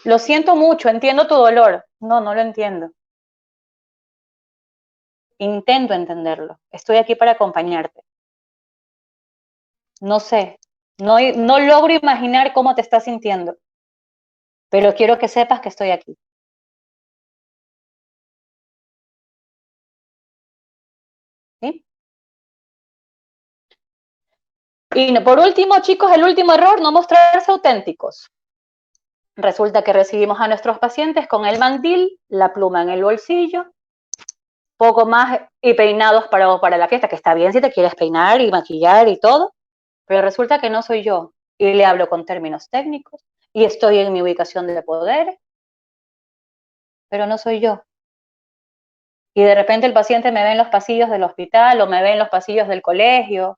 Lo siento mucho, entiendo tu dolor. No, no lo entiendo. Intento entenderlo. Estoy aquí para acompañarte. No sé, no logro imaginar cómo te estás sintiendo, pero quiero que sepas que estoy aquí. ¿Sí? Y por último, chicos, el último error, no mostrarse auténticos. Resulta que recibimos a nuestros pacientes con el mandil, la pluma en el bolsillo, poco más y peinados para la fiesta, que está bien si te quieres peinar y maquillar y todo, pero resulta que no soy yo y le hablo con términos técnicos y estoy en mi ubicación de poder, pero no soy yo. Y de repente el paciente me ve en los pasillos del hospital o me ve en los pasillos del colegio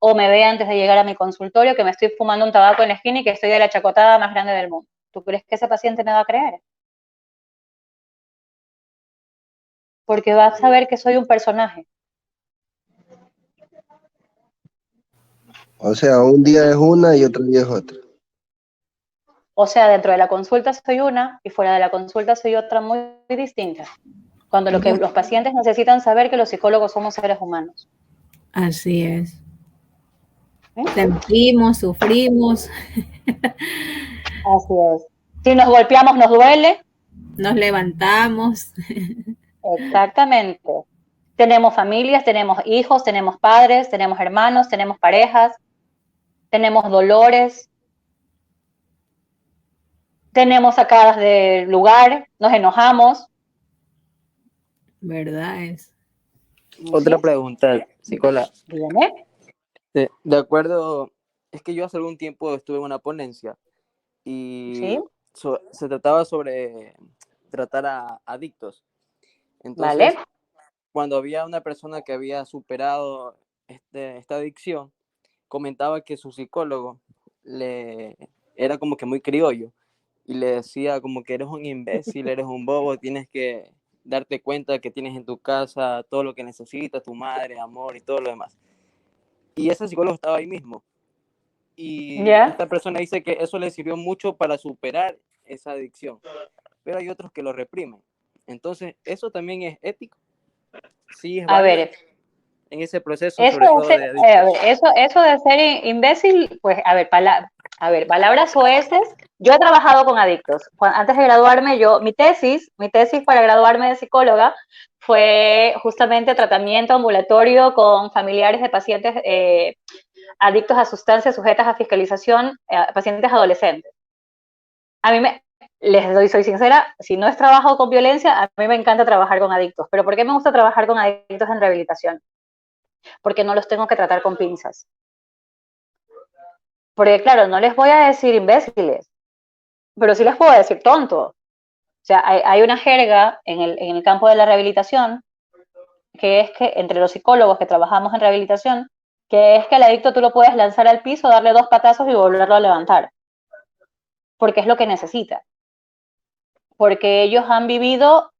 o me ve antes de llegar a mi consultorio que me estoy fumando un tabaco en la esquina y que estoy de la chacotada más grande del mundo. ¿Tú crees que ese paciente me va a creer? Porque va a saber que soy un personaje. O sea, un día es una y otro día es otra. O sea, dentro de la consulta soy una y fuera de la consulta soy otra muy distinta. Cuando lo que los pacientes necesitan saber que los psicólogos somos seres humanos. Así es. Sentimos, sufrimos. Así es. Si nos golpeamos nos duele. Nos levantamos. Exactamente. Tenemos familias, tenemos hijos, tenemos padres, tenemos hermanos, tenemos parejas, tenemos dolores, tenemos sacadas del lugar, nos enojamos. ¿Verdad es? Otra pregunta, psicóloga. Dígame. De acuerdo, es que yo hace algún tiempo estuve en una ponencia y ¿Sí? se trataba sobre tratar a adictos. Entonces, Vale. cuando había una persona que había superado esta adicción, comentaba que su psicólogo era como que muy criollo y le decía como que eres un imbécil, eres un bobo, tienes que darte cuenta de que tienes en tu casa todo lo que necesitas, tu madre, amor y todo lo demás. Y ese psicólogo estaba ahí mismo. Y esta persona dice que eso le sirvió mucho para superar esa adicción. Pero hay otros que lo reprimen. Entonces, ¿eso también es ético? Sí, es válido. A ver, en ese proceso, sobre todo de adicción. Eso de ser imbécil, pues, palabras soeces. Yo he trabajado con adictos. Antes de graduarme, mi tesis para graduarme de psicóloga fue justamente tratamiento ambulatorio con familiares de pacientes adictos a sustancias sujetas a fiscalización, pacientes adolescentes. Soy sincera, si no es trabajo con violencia, a mí me encanta trabajar con adictos. ¿Pero por qué me gusta trabajar con adictos en rehabilitación? Porque no los tengo que tratar con pinzas. Porque claro, no les voy a decir imbéciles, pero sí les puedo decir tonto. O sea, hay una jerga en el campo de la rehabilitación, que es que entre los psicólogos que trabajamos en rehabilitación, que es que al adicto tú lo puedes lanzar al piso, darle 2 patazos y volverlo a levantar. Porque es lo que necesita. Porque ellos han vivido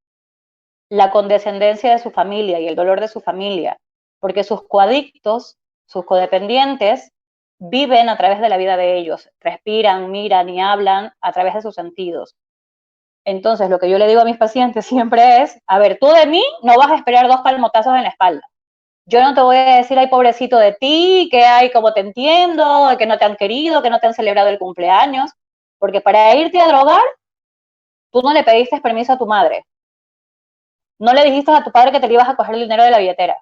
la condescendencia de su familia y el dolor de su familia. Porque sus coadictos, sus codependientes, viven a través de la vida de ellos. Respiran, miran y hablan a través de sus sentidos. Entonces, lo que yo le digo a mis pacientes siempre es, a ver, tú de mí no vas a esperar 2 palmotazos en la espalda. Yo no te voy a decir, ay, pobrecito de ti, que ay, como te entiendo, que no te han querido, que no te han celebrado el cumpleaños, porque para irte a drogar, tú no le pediste permiso a tu madre. No le dijiste a tu padre que te le ibas a coger el dinero de la billetera.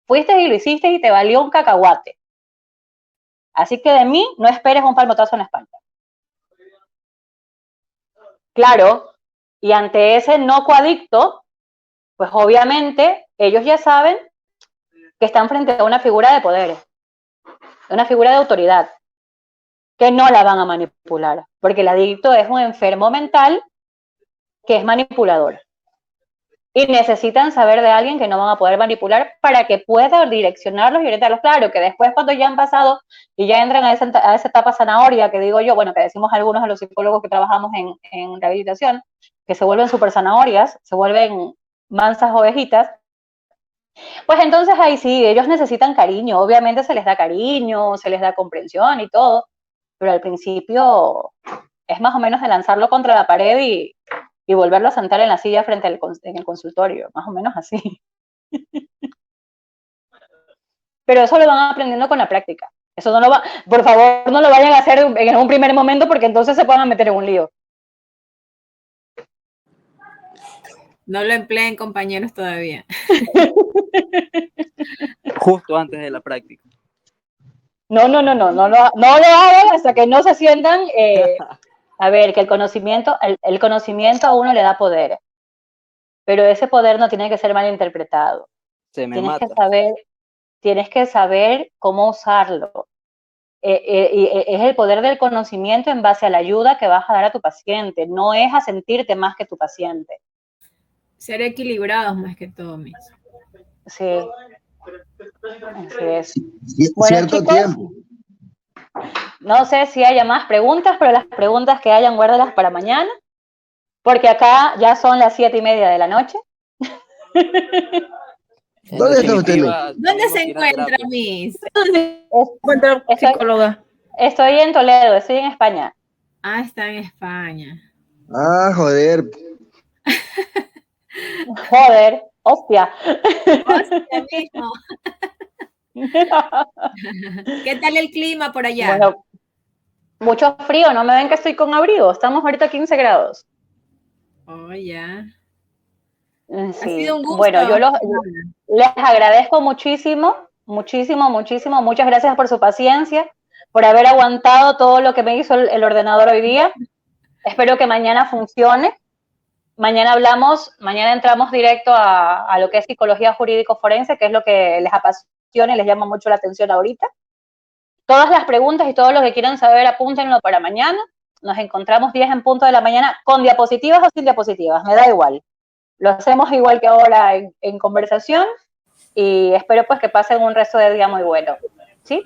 Fuiste y lo hiciste y te valió un cacahuate. Así que de mí no esperes un palmotazo en la espalda. Claro, y ante ese no coadicto, pues obviamente ellos ya saben que están frente a una figura de poder, una figura de autoridad, que no la van a manipular, porque el adicto es un enfermo mental que es manipulador. Y necesitan saber de alguien que no van a poder manipular para que pueda direccionarlos y orientarlos. Claro, que después cuando ya han pasado y ya entran a esa etapa zanahoria, que digo yo, bueno, que decimos algunos de los psicólogos que trabajamos en rehabilitación, que se vuelven súper zanahorias, se vuelven mansas ovejitas, pues entonces ahí sí, ellos necesitan cariño. Obviamente se les da cariño, se les da comprensión y todo, pero al principio es más o menos de lanzarlo contra la pared y volverlo a sentar en la silla frente en el consultorio, más o menos así. Pero eso lo van aprendiendo con la práctica. Eso no lo va, por favor, no lo vayan a hacer en un primer momento porque entonces se puedan meter en un lío. No lo empleen, compañeros, todavía. Justo antes de la práctica. No lo hagan hasta que no se sientan. A ver, que el conocimiento a uno le da poder, pero ese poder no tiene que ser mal interpretado. Tienes que saber cómo usarlo. Es el poder del conocimiento en base a la ayuda que vas a dar a tu paciente, no es a sentirte más que tu paciente. Ser equilibrados más que todo, Miss. Sí. Así es. Bueno, cierto chicos, tiempo. No sé si haya más preguntas, pero las preguntas que hayan, guárdalas para mañana, porque acá ya son las 7:30 de la noche. ¿Dónde está usted? ¿Dónde se encuentra, Miss? ¿Dónde se encuentra, psicóloga? Estoy en Toledo, estoy en España. Ah, está en España. Ah, joder. Joder, hostia. Hostia mismo. ¿Qué tal el clima por allá? Bueno, mucho frío, no me ven que estoy con abrigo. Estamos ahorita a 15 grados. Oh, ya. Sí. Ha sido un gusto. Bueno, yo les agradezco muchísimo, muchísimo, muchísimo. Muchas gracias por su paciencia, por haber aguantado todo lo que me hizo el ordenador hoy día. Espero que mañana funcione. Mañana entramos directo a lo que es psicología jurídico-forense, que es lo que les apasiona y les llama mucho la atención ahorita. Todas las preguntas y todo lo que quieran saber, apúntenlo para mañana. Nos encontramos 10 en punto de la mañana, con diapositivas o sin diapositivas, me da igual. Lo hacemos igual que ahora en conversación y espero pues que pasen un resto de día muy bueno. ¿Sí?